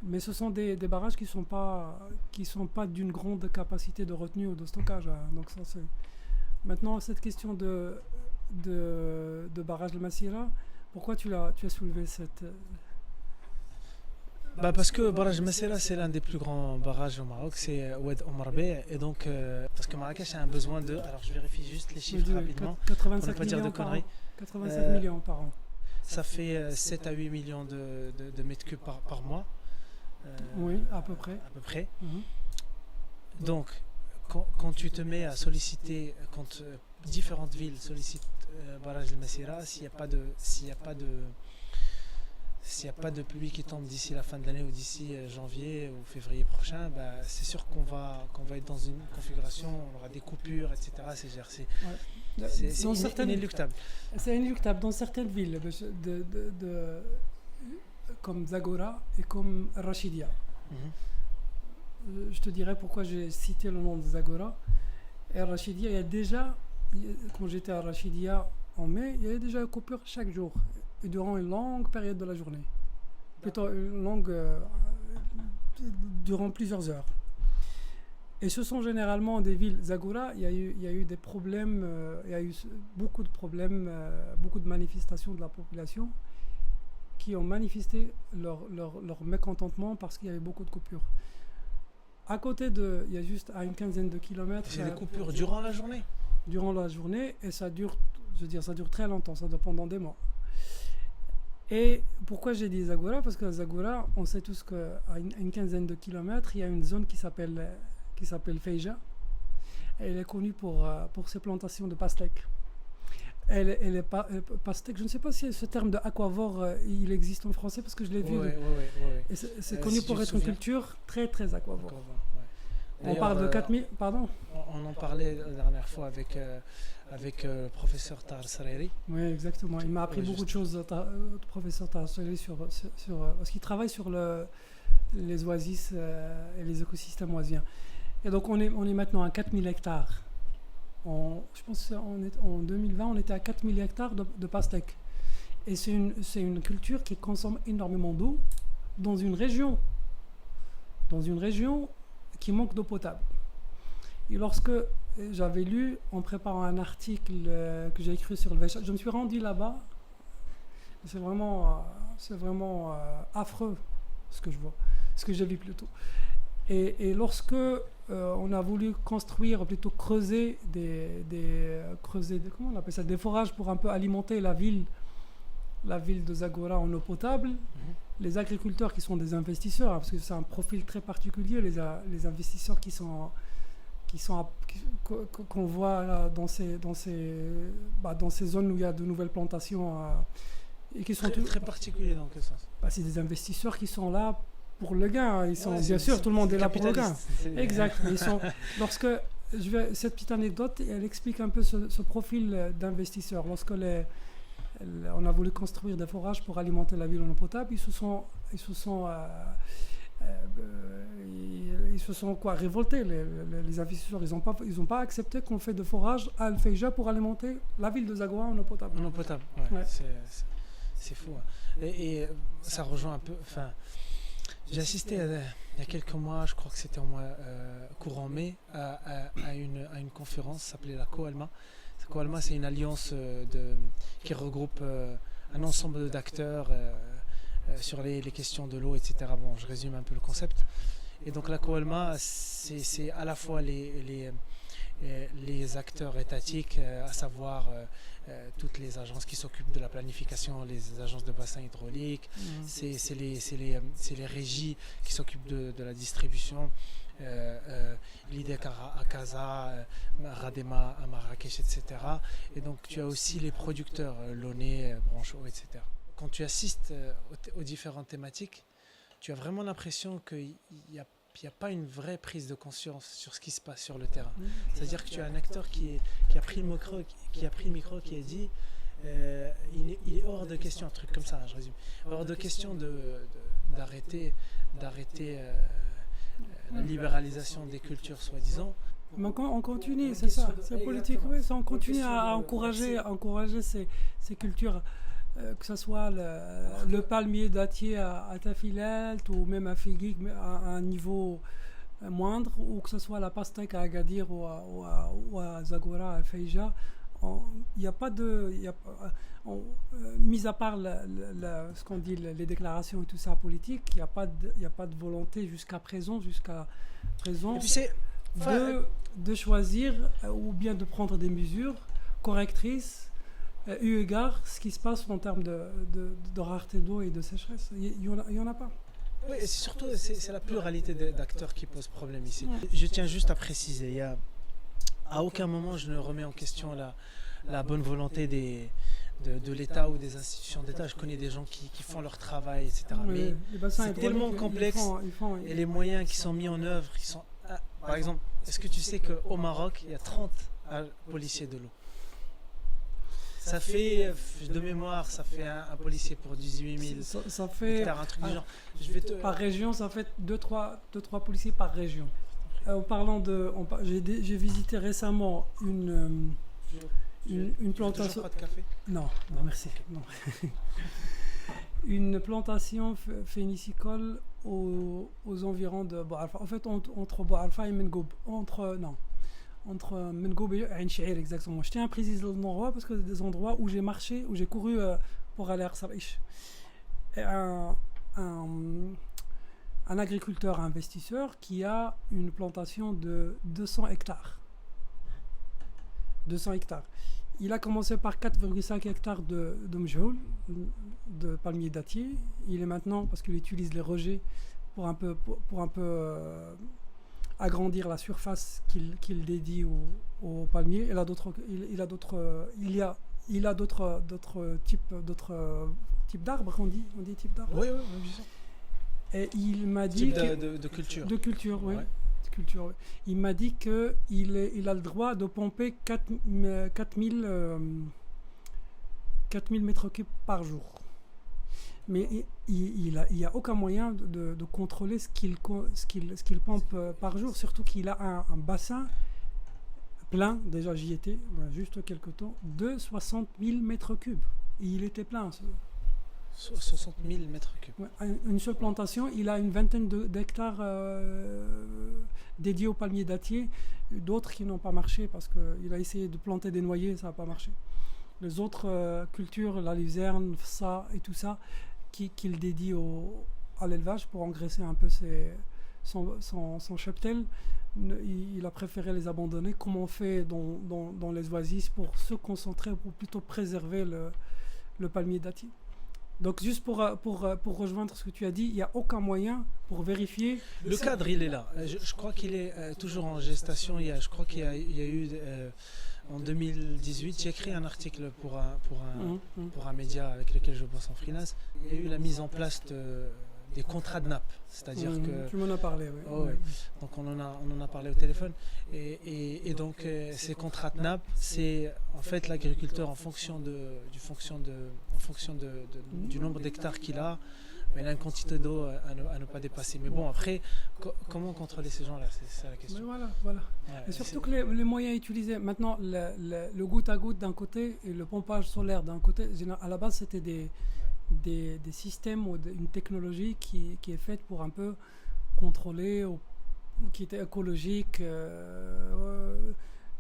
Mais ce sont des barrages qui sont pas d'une grande capacité de retenue ou de stockage. Hein. Donc ça, c'est... Maintenant, cette question de barrage de Massira, pourquoi tu as soulevé cette... Parce que Barrage Massira, c'est l'un des plus grands barrages au Maroc, c'est Oued Omar Bey, et donc parce que Marrakech a un besoin de, alors je vérifie juste les chiffres rapidement, 85 pour ne pas dire de conneries. 85 millions par an. Ça fait 7 à 8 millions de mètres cubes par mois. Oui, à peu près. Donc, quand tu te mets à solliciter, quand différentes villes sollicitent Barrage de Massira, s'il n'y a pas de pluie qui tombe d'ici la fin de l'année ou d'ici janvier ou février prochain, c'est sûr qu'on va être dans une configuration, on aura des coupures, etc. C'est inéluctable. C'est inéluctable. Dans certaines villes, comme Zagora et comme Rachidia. Je te dirai pourquoi j'ai cité le nom de Zagora. Et Rachidia, il y a déjà, quand j'étais à Rachidia en mai, il y avait déjà une coupure chaque jour. Et durant une longue période de la journée. Plutôt une longue... durant plusieurs heures. Et ce sont généralement des villes... Zagora, il y a eu des problèmes, il y a eu beaucoup de problèmes, beaucoup de manifestations de la population qui ont manifesté leur mécontentement parce qu'il y avait beaucoup de coupures. À côté il y a juste à une quinzaine de kilomètres... C'est des coupures durant la journée? Durant la journée, et ça dure très longtemps, ça dure pendant des mois. Et pourquoi j'ai dit Zagora? Parce que Zagora, on sait tous qu'à une quinzaine de kilomètres, il y a une zone qui s'appelle Feija. Elle est connue pour ses plantations de pastèques. Pastèque, je ne sais pas si ce terme de aquavore, il existe en français parce que je l'ai vu. Et c'est connu pour être une culture très très aquavore. On parle de 4000, pardon. On en parlait la dernière fois avec le professeur Tahar Sareri. Oui, exactement. Il m'a appris beaucoup de choses, le professeur Tahar Sareri, parce qu'il travaille sur les oasis et les écosystèmes oasiens. Et donc on est maintenant à 4000 hectares. Je pense qu'en 2020, on était à 4000 hectares de pastèques. Et c'est une culture qui consomme énormément d'eau dans une région qui manque d'eau potable. Et lorsque j'avais lu en préparant un article que j'ai écrit sur le Vecha. Je me suis rendu là-bas. C'est vraiment affreux ce que je vois, ce que j'ai vu plutôt. Et lorsque on a voulu construire, plutôt creuser comment on appelle ça, des forages pour un peu alimenter la ville de Zagora en eau potable, les agriculteurs qui sont des investisseurs, hein, parce que c'est un profil très particulier, les investisseurs qu'on voit là, dans ces zones où il y a de nouvelles plantations et qui sont très particuliers dans quel sens? C'est des investisseurs qui sont là pour le gain. Ils sont, bien sûr, tout le monde est là pour le gain. Exact. Cette petite anecdote, elle explique un peu ce profil d'investisseur. Lorsque on a voulu construire des forages pour alimenter la ville en eau potable, ils se sont révoltés. Les investisseurs, ils ont pas accepté qu'on fait de forage à Al-Feija pour alimenter la ville de Zagora en eau potable. En eau potable, ouais. C'est fou. Hein. Et ça rejoint un peu. Enfin, j'ai assisté il y a quelques mois, je crois que c'était courant mai, à une conférence s'appelait la COALMA. La COALMA, c'est une alliance qui regroupe un ensemble d'acteurs sur les questions de l'eau, etc. Bon, je résume un peu le concept. Et donc la COALMA, c'est à la fois les acteurs étatiques, à savoir toutes les agences qui s'occupent de la planification, les agences de bassin hydraulique, c'est les régies qui s'occupent de la distribution, l'IDEC à Casa, Radema à Marrakech, etc. Et donc tu as aussi les producteurs, Launay, Branchot, etc. Quand tu assistes aux différentes thématiques, tu as vraiment l'impression qu'il n'y a pas une vraie prise de conscience sur ce qui se passe sur le terrain. C'est-à-dire que tu as un acteur qui a pris le micro, qui a dit il est hors de question, un truc comme ça, je résume, hors de question d'arrêter la libéralisation des cultures, soi-disant. Mais on continue, c'est ça, c'est politique, oui, on continue à encourager ces cultures. Que ce soit le palmier dattier à Tafilalt ou même à Figuig à un niveau moindre, ou que ce soit la pastèque à Agadir ou à Zagora, à Al-Feija, il n'y a pas de... mis à part ce qu'on dit, les déclarations et tout ça politique, il n'y a pas de volonté jusqu'à présent de choisir ou bien de prendre des mesures correctrices eu égard ce qui se passe en termes de rareté d'eau et de sécheresse. Il y en a pas. Oui, et surtout, c'est la pluralité d'acteurs qui pose problème ici. Ouais. Je tiens juste à préciser, à aucun moment je ne remets en question la bonne volonté de l'État ou des institutions d'État. Je connais des gens qui font leur travail, etc. Oui, mais c'est tellement complexe et les moyens qui sont mis en œuvre, par exemple, est-ce que tu sais qu'au Maroc, il y a 30 policiers de l'eau? Ça fait, de mémoire, ça fait un policier pour 18 000 ça fait hectares, un truc du genre. Par région, ça fait 2-3 policiers par région. En parlant j'ai visité récemment une plantation. Pas de café? Non, merci. Non. Une plantation phénicicole aux environs de Bouarfa. En fait, entre Bouarfa et Mengoub. Entre Mengoub et Ain Chir, exactement. Je tiens à préciser l'endroit parce que c'est des endroits où j'ai marché, où j'ai couru pour aller à Rsarich. Un agriculteur investisseur qui a une plantation de 200 hectares. 200 hectares. Il a commencé par 4,5 hectares de mjoul, de palmiers dattiers. Il est maintenant, parce qu'il utilise les rejets pour un peu agrandir la surface qu'il dédie aux palmiers. Il a d'autres types d'arbres, on dit types d'arbres. Oui, Et il m'a dit de culture. De culture, oui. Ouais. Culture, oui. Il m'a dit qu'il a le droit de pomper 4000 mètres cubes par jour. Mais il n'y a aucun moyen de contrôler ce qu'il pompe par jour, surtout qu'il a un bassin plein, déjà j'y étais, juste quelques temps, de 60 000 mètres cubes. Et il était plein. 60 000 mètres cubes. Ouais, une seule plantation, il a une vingtaine d'hectares dédiés aux palmiers dattiers, d'autres qui n'ont pas marché parce qu'il a essayé de planter des noyers, ça n'a pas marché. Les autres cultures, la luzerne, ça et tout ça, qu'il dédie à l'élevage pour engraisser un peu son cheptel, il a préféré les abandonner, comme on fait dans les oasis, pour se concentrer, pour plutôt préserver le palmier dattier. Donc juste pour rejoindre ce que tu as dit, il n'y a aucun moyen pour vérifier. Le cadre, il est là. Je crois qu'il est toujours en gestation. Je crois qu'il y a eu, en 2018, j'ai écrit un article pour un média avec lequel je bosse en freelance. Il y a eu la mise en place des contrats de nappe. C'est-à-dire que... Tu m'en as parlé, oui. Oh, ouais. Donc on en a parlé au téléphone. Et donc ces contrats de nappe, c'est en fait l'agriculteur en fonction du nombre d'hectares qu'il a, mais il a une quantité d'eau à ne pas dépasser. Mais bon, après, comment contrôler ces gens-là, c'est la question. Mais voilà. Ouais, et surtout que les moyens utilisés, maintenant, le goutte à goutte d'un côté et le pompage solaire d'un côté, à la base, c'était des systèmes ou une technologie qui est faite pour un peu contrôler, qui était écologique,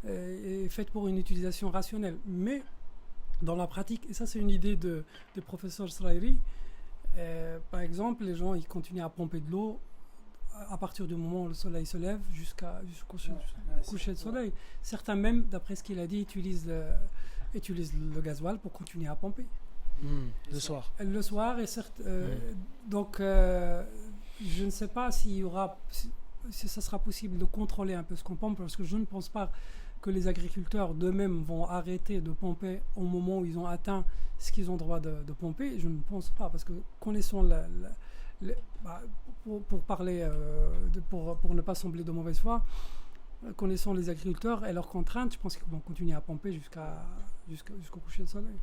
et faite pour une utilisation rationnelle. Mais dans la pratique, et ça c'est une idée du professeur Srairi, par exemple, les gens ils continuent à pomper de l'eau à partir du moment où le soleil se lève jusqu'au coucher de soleil. Certains même, d'après ce qu'il a dit, utilisent le gasoil pour continuer à pomper. Le soir. Le soir, et certes. Donc, je ne sais pas si ça sera possible de contrôler un peu ce qu'on pompe, parce que je ne pense pas que les agriculteurs d'eux-mêmes vont arrêter de pomper au moment où ils ont atteint ce qu'ils ont droit de pomper. Je ne pense pas, parce que connaissons pour parler, pour ne pas sembler de mauvaise foi, connaissant les agriculteurs et leurs contraintes, je pense qu'ils vont continuer à pomper jusqu'au coucher de soleil.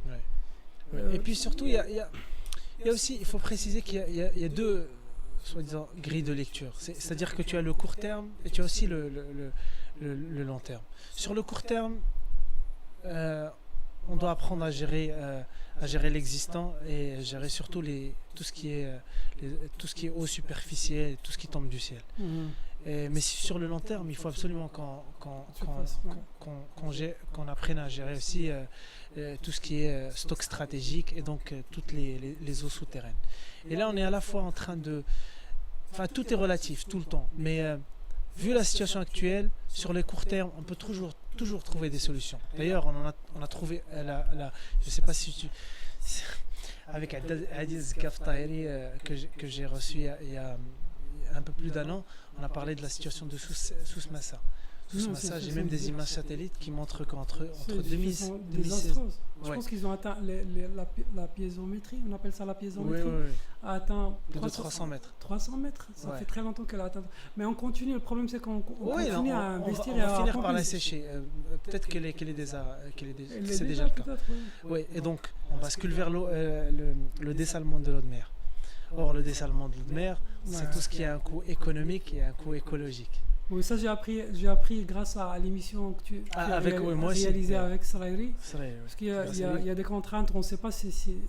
Ouais. Et puis surtout, il y a aussi, il faut préciser qu'il y a deux, soi-disant, grilles de lecture. C'est-à-dire que tu as le court terme et tu as aussi le long terme. Sur le court terme, on doit apprendre à gérer l'existant et gérer surtout tout ce qui est eau superficielle, tout ce qui tombe du ciel. Mais sur le long terme, il faut absolument qu'on apprenne à gérer aussi tout ce qui est stock stratégique et donc toutes les eaux souterraines. Et là, on est à la fois en train de... Enfin, tout est relatif, tout le temps. Mais vu la situation actuelle, sur le court terme, on peut toujours trouver des solutions. D'ailleurs, on a trouvé... je ne sais pas si tu... Avec Adiz Kaftaheri que j'ai reçu il y a un peu plus d'un an, on a parlé de la situation de Souss-Massa. Souss-Massa, j'ai même des images satellites qui montrent qu'entre 2016... Je pense qu'ils ont atteint la piézométrie, on appelle ça la piézométrie, a atteint plus de 300 mètres. 300 mètres, ça fait très longtemps qu'elle a atteint. Mais on continue, le problème c'est qu'on continue à investir. On va finir par la sécher. Peut-être qu'elle est déjà c'est déjà le cas. Oui, et donc on bascule vers le dessalement de l'eau de mer. Or, le dessalement de l'eau de mer, c'est tout ce qui a un coût économique et un coût écologique. Oui, ça j'ai appris grâce à l'émission que tu as réalisée avec Srairi. Parce qu'il y a des contraintes, on ne sait pas si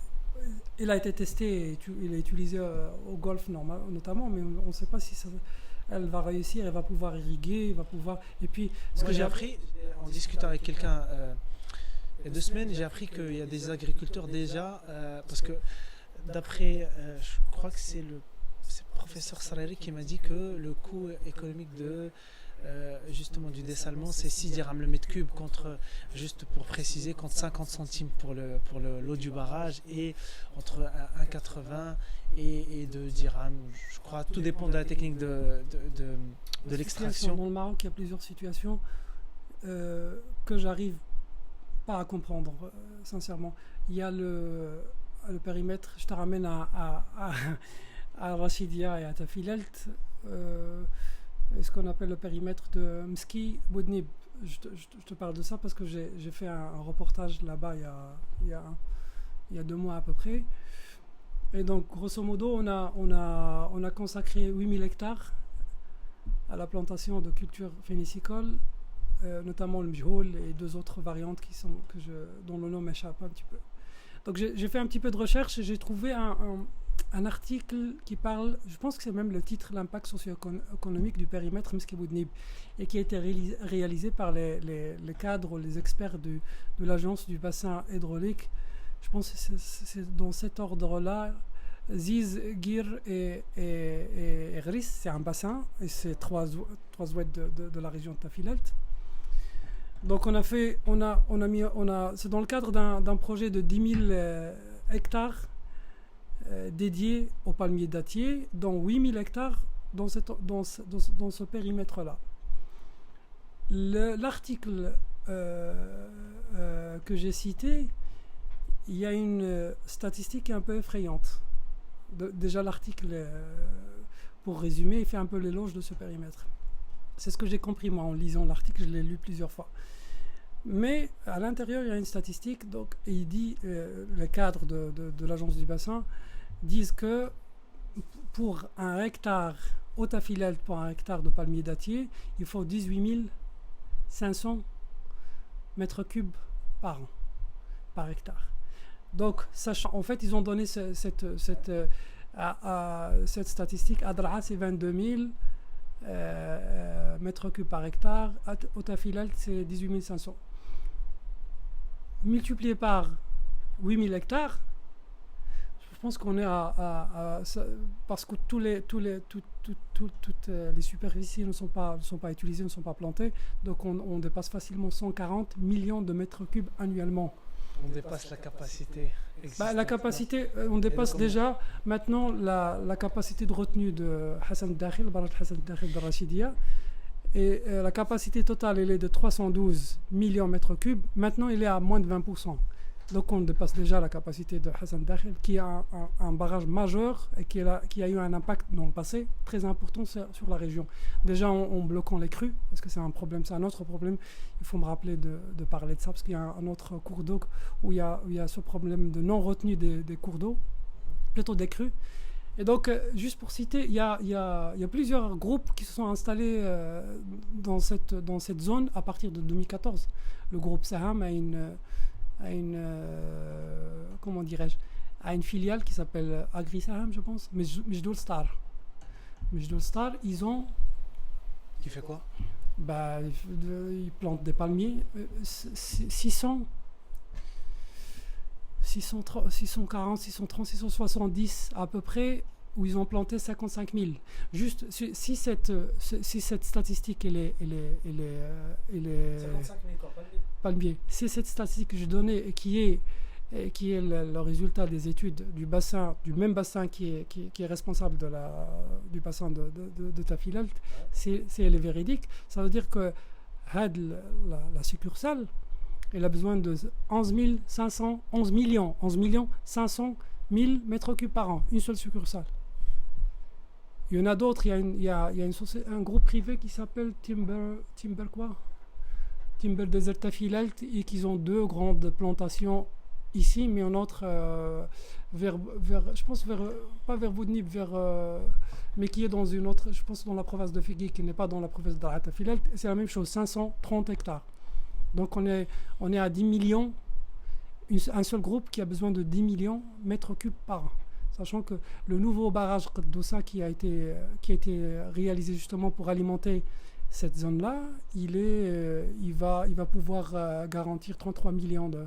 il a été testé et il est utilisé au golfe notamment, mais on ne sait pas si elle va réussir, elle va pouvoir irriguer, elle va pouvoir... Et puis, ce que j'ai appris, en discutant avec quelqu'un il y a 2 semaines, j'ai appris qu'il y a des agriculteurs déjà, parce que d'après, je crois que c'est le professeur Srairi qui m'a dit que le coût économique justement du dessalement, c'est 6 dirhams le mètre cube, juste pour préciser, contre 50 centimes pour l'eau du barrage et entre 1,80 et 2 dirhams, je crois. Tout dépend de la technique de l'extraction. Dans le Maroc, il y a plusieurs situations que j'arrive pas à comprendre, sincèrement. Il y a le périmètre, je te ramène à Rachidia et à Tafilelt, ce qu'on appelle le périmètre de Mski Boudnib. Je te parle de ça parce que j'ai fait un reportage là-bas il y a 2 mois à peu près. Et donc, grosso modo, on a consacré 8000 hectares à la plantation de cultures phénicicoles, notamment le mjhoul et 2 autres variantes dont le nom m'échappe un petit peu. Donc j'ai fait un petit peu de recherche et j'ai trouvé un article qui parle, je pense que c'est même le titre, l'impact socio-économique du périmètre Meskhi Boudnib, et qui a été réalisé par les cadres ou les experts de l'agence du bassin hydraulique. Je pense que c'est dans cet ordre-là. Ziz, Gir et Gris, c'est un bassin, et c'est trois oueds de la région de Tafilalt. Donc c'est dans le cadre d'un projet de 10 000 hectares dédiés aux palmiers dattiers, dont 8 000 hectares dans ce périmètre-là. L'article que j'ai cité, il y a une statistique un peu effrayante. Déjà l'article, pour résumer, il fait un peu l'éloge de ce périmètre. C'est ce que j'ai compris moi en lisant l'article, je l'ai lu plusieurs fois. Mais à l'intérieur, il y a une statistique, donc il dit, les cadres de l'agence du bassin disent que pour un hectare au Tafilalt, pour un hectare de palmier dattier, il faut 18 500 mètres cubes par an, par hectare. Donc, en fait, ils ont donné cette statistique. À Draa, c'est 22 000 mètres cubes par hectare. Au Tafilalt, c'est 18 500. Multiplié par 8 000 hectares, je pense qu'on est parce que toutes les superficies ne sont pas utilisées, ne sont pas plantées, donc on dépasse facilement 140 millions de mètres cubes annuellement. On dépasse la capacité. La capacité, on dépasse déjà maintenant la capacité de retenue de Hassan Dakhil, Baraj Hassan Dakhil de Rachidia. Et la capacité totale, elle est de 312 millions de mètres cubes. Maintenant, il est à moins de 20%. Donc, on dépasse déjà la capacité de Hassan Dakhil, qui a un barrage majeur et qui a eu un impact dans le passé très important sur la région. Déjà, en bloquant les crues, parce que c'est un problème, c'est un autre problème. Il faut me rappeler de parler de ça, parce qu'il y a un autre cours d'eau où il y a ce problème de non-retenue des cours d'eau, plutôt des crues. Et donc, juste pour citer, il y a plusieurs groupes qui se sont installés dans cette zone à partir de 2014. Le groupe Saham a une filiale qui s'appelle Agri Saham, je pense, Mejdoul Star. Mejdoul Star, ils ont... Qui fait quoi? Ils plantent des palmiers, 640, 630, 670 à peu près, où ils ont planté 55 000. Juste, si cette statistique, elle est 55 000 palmiers. Si cette statistique que je donnais, qui est le résultat des études du même bassin qui est responsable du bassin de Tafilalt, si elle est véridique, ça veut dire que la succursale, elle a besoin de 11 millions 500 000 mètres cubes par an, une seule succursale. Il y en a d'autres, il y a un groupe privé qui s'appelle Timber Desert Tafilalt, et qui ont 2 grandes plantations ici, mais en autre pas vers Boudnib, mais qui est dans une autre, je pense dans la province de Figui, qui n'est pas dans la province de Tafilalt. C'est la même chose, 530 hectares. Donc on est à 10 millions, un seul groupe qui a besoin de 10 millions de mètres cubes par an. Sachant que le nouveau barrage Qadoussa qui a été réalisé justement pour alimenter cette zone-là, il va pouvoir garantir 33 millions de...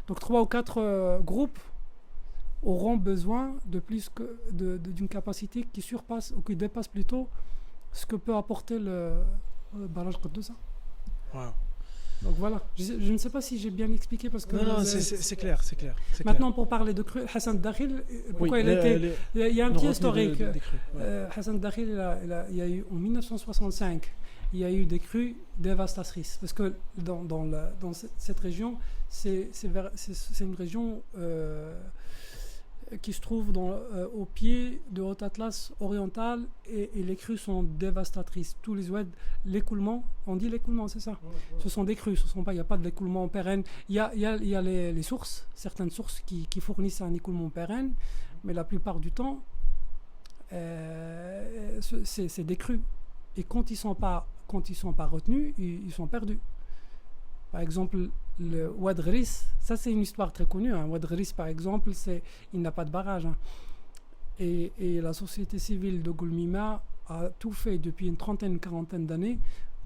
Donc 3 ou 4 groupes auront besoin de plus d'une capacité qui surpasse, ou qui dépasse plutôt, ce que peut apporter le barrage Qadoussa. Wow. Donc voilà, je ne sais pas si j'ai bien expliqué parce que... Non, c'est clair. Maintenant, pour parler de crues, Hassan Dakhil, pourquoi il y a un petit historique. Hassan Dakhil, il y a eu en 1965, il y a eu des crues dévastatrices. Parce que dans cette région, c'est une région qui se trouve au pied de Haut-Atlas oriental, et les crues sont dévastatrices. Tous les oueds, l'écoulement, on dit l'écoulement, c'est ça? Ce sont des crues, il n'y a pas de l'écoulement pérenne. Il y a les sources, certaines sources qui fournissent un écoulement pérenne, mais la plupart du temps, c'est des crues. Et quand ils sont pas retenus, ils sont perdus. Par exemple, le Oued Ghris, ça c'est une histoire très connue. Hein. Oued Ghris, par exemple, il n'a pas de barrage. Hein. Et la société civile de Goulmima a tout fait depuis une trentaine, une quarantaine d'années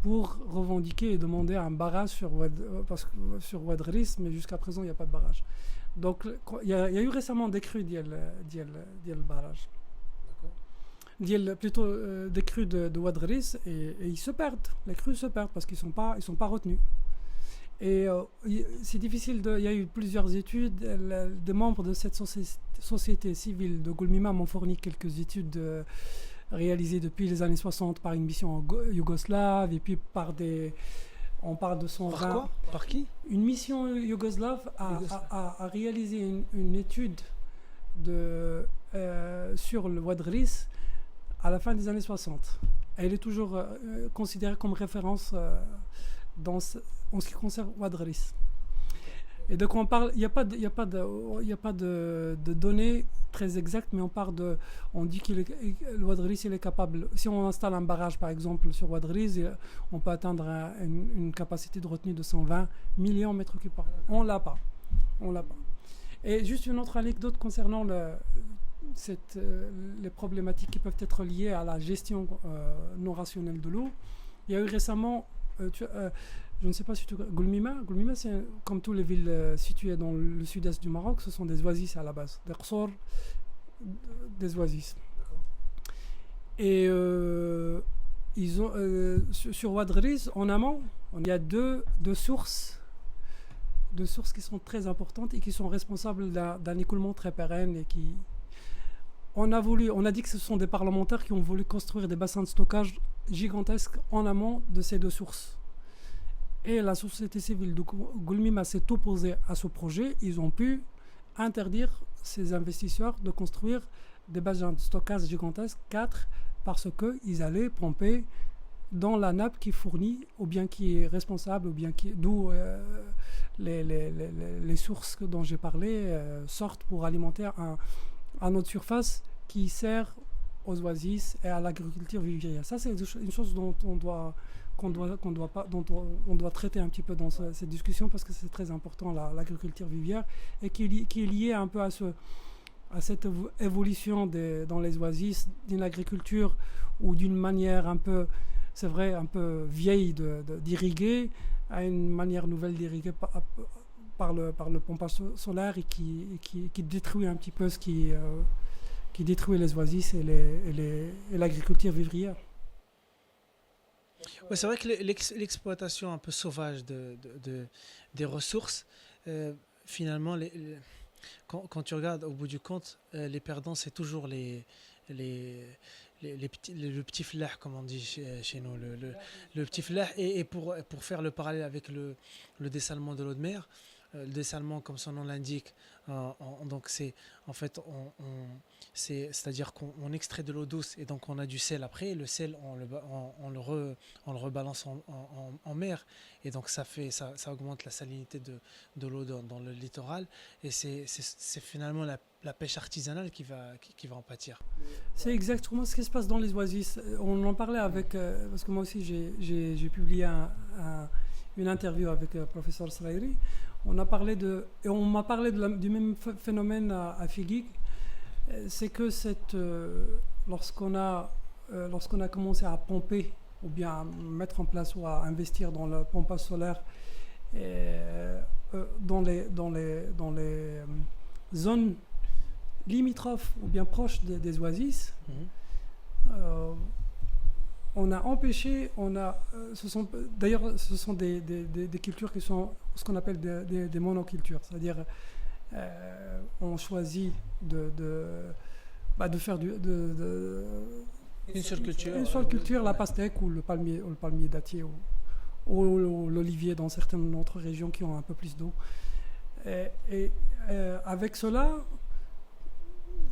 pour revendiquer et demander un barrage sur Oued Ghris, mais jusqu'à présent, il n'y a pas de barrage. Donc, il y a eu récemment des crues le barrage. Plutôt des crues de Oued Ghris et ils se perdent. Les crues se perdent parce qu'ils sont pas retenus. Et c'est difficile. Il y a eu plusieurs études. Des membres de cette société civile de Goulmima m'ont fourni quelques études réalisées depuis les années 60 par une mission yougoslave et puis on parle de 120. Par quoi? Par qui? Une mission yougoslave a réalisé une étude sur le Oued Ghris à la fin des années 60. Elle est toujours considérée comme référence en ce qui concerne Oued Ghris. Et donc on parle, il n'y a pas de données très exactes, mais on dit que le Oued Ghris il est capable. Si on installe un barrage par exemple sur Oued Ghris, on peut atteindre une capacité de retenue de 120 millions de mètres cubes par an. On l'a pas. Et juste une autre anecdote concernant les problématiques qui peuvent être liées à la gestion non rationnelle de l'eau. Il y a eu récemment, je ne sais pas si Goulmima, c'est comme toutes les villes situées dans le sud-est du Maroc, ce sont des oasis à la base, des qsor, des oasis. Et sur Oued Ghris, en amont, il y a deux sources qui sont très importantes et qui sont responsables d'un écoulement très pérenne et qui... On a dit que ce sont des parlementaires qui ont voulu construire des bassins de stockage gigantesques en amont de ces deux sources. Et la société civile de Goulmima s'est opposée à ce projet. Ils ont pu interdire ces investisseurs de construire des bassins de stockage gigantesques, 4, parce qu'ils allaient pomper dans la nappe qui fournit, ou bien qui est responsable, ou bien d'où les sources dont j'ai parlé sortent pour alimenter à notre surface qui sert aux oasis et à l'agriculture vivrière. Ça, c'est une chose dont on doit traiter un petit peu dans cette discussion parce que c'est très important, l'agriculture vivrière, et qui est liée un peu à cette évolution dans les oasis d'une agriculture ou d'une manière un peu, c'est vrai, un peu vieille d'irriguer à une manière nouvelle d'irriguer par le pompage solaire et qui détruit un petit peu qui détruit les oasis et l'agriculture vivrière. Ouais, c'est vrai que l'exploitation un peu sauvage des ressources, finalement, quand tu regardes au bout du compte, les perdants, c'est toujours le petit flah, comme on dit chez nous, le petit flah. Et pour faire le parallèle avec le dessalement de l'eau de mer, le dessalement, comme son nom l'indique, donc c'est-à-dire qu'on extrait de l'eau douce et donc on a du sel après. Et le sel, on le rebalance en mer et donc ça augmente la salinité de l'eau dans le littoral et c'est finalement la pêche artisanale qui va en pâtir. C'est exactement ce qui se passe dans les oasis. On en parlait parce que moi aussi j'ai publié une interview avec le professeur Srairi. On m'a parlé du même phénomène à Figuig. C'est que lorsqu'on a commencé à pomper ou bien à mettre en place ou à investir dans le pompage solaire dans les zones limitrophes ou bien proches des oasis, on a empêché, ce sont des cultures qui sont ce qu'on appelle des monocultures, c'est-à-dire on choisit de faire une seule culture. Une seule culture, la pastèque ou le palmier dattier ou l'olivier dans certaines autres régions qui ont un peu plus d'eau. Et avec cela,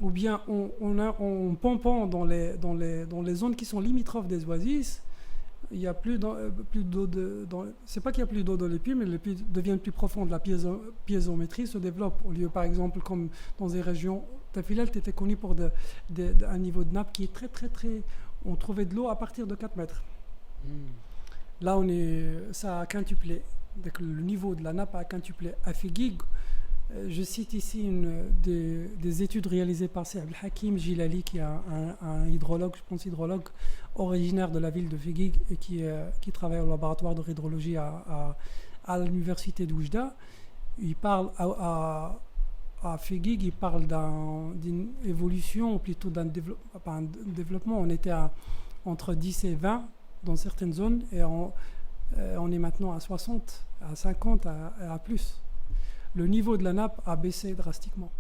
ou bien en pompant dans les zones qui sont limitrophes des oasis, il n'y a plus d'eau. C'est pas qu'il n'y a plus d'eau dans les puits, mais les puits deviennent plus profonds. La piézométrie se développe. Au lieu, par exemple, comme dans des régions, Tafilalt était connu pour un niveau de nappe qui est très, très, très... On trouvait de l'eau à partir de 4 mètres. Là, ça a quintuplé. Donc, le niveau de la nappe a quintuplé à Figuig. Je cite ici des études réalisées par Abdel Hakim Jilali, qui est un hydrologue, je pense hydrologue, originaire de la ville de Figuig et qui travaille au laboratoire de hydrologie à l'université d'Oujda. Il parle à Figuig, il parle d'une évolution, ou plutôt d'un développement. On était entre 10 et 20 dans certaines zones, et on est maintenant à 60, à 50, à plus. Le niveau de la nappe a baissé drastiquement.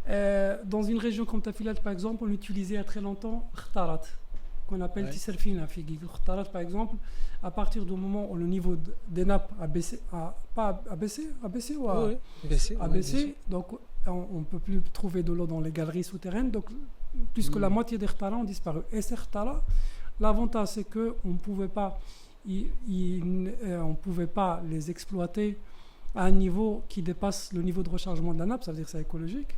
Dans une région comme Tafilat, par exemple, on utilisait à très longtemps Khtarat, qu'on appelle Tisserfine à Figuig. Khtarat, par exemple, à partir du moment où le niveau des nappes a baissé, donc on ne peut plus trouver de l'eau dans les galeries souterraines, donc plus que la moitié des Khtaras ont disparu. Et ces Khtaras, l'avantage c'est qu'on ne pouvait pas les exploiter à un niveau qui dépasse le niveau de rechargement de la nappe, ça veut dire que c'est écologique.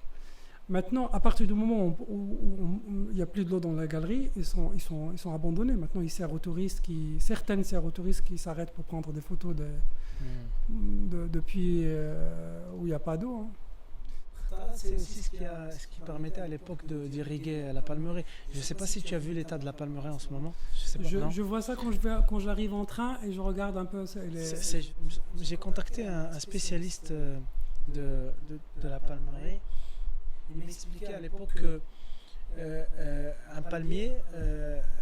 Maintenant, à partir du moment où il n'y a plus de l'eau dans la galerie, ils sont abandonnés. Maintenant, ils servent aux touristes, certaines servent aux touristes qui s'arrêtent pour prendre des photos depuis où il n'y a pas d'eau. C'est aussi ce qui permettait à l'époque d'irriguer la palmeraie. Je ne sais pas si tu as vu l'état de la palmeraie en ce moment. Je vois ça quand j'arrive en train et je regarde un peu. J'ai contacté un spécialiste de la palmeraie. Il m'expliquait à l'époque qu'un palmier,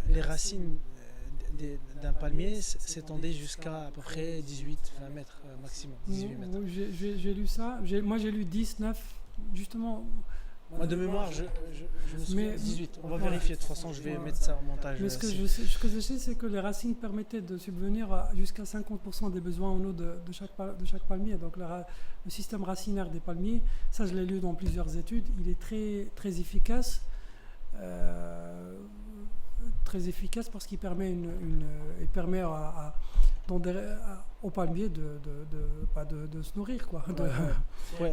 les racines d'un palmier s'étendaient jusqu'à à peu près 18-20 mètres maximum. 18 mètres. J'ai lu ça. Moi, j'ai lu 19. Justement, moi de mémoire, je me souviens 18. On va vérifier de toute façon, je vais mettre ça en montage. Mais ce que je sais, c'est que les racines permettaient de subvenir jusqu'à 50% des besoins en eau de chaque palmier. Donc le système racinaire des palmiers, ça je l'ai lu dans plusieurs études, il est très, très efficace. Très efficace parce qu'il permet, aux palmiers de se nourrir, quoi,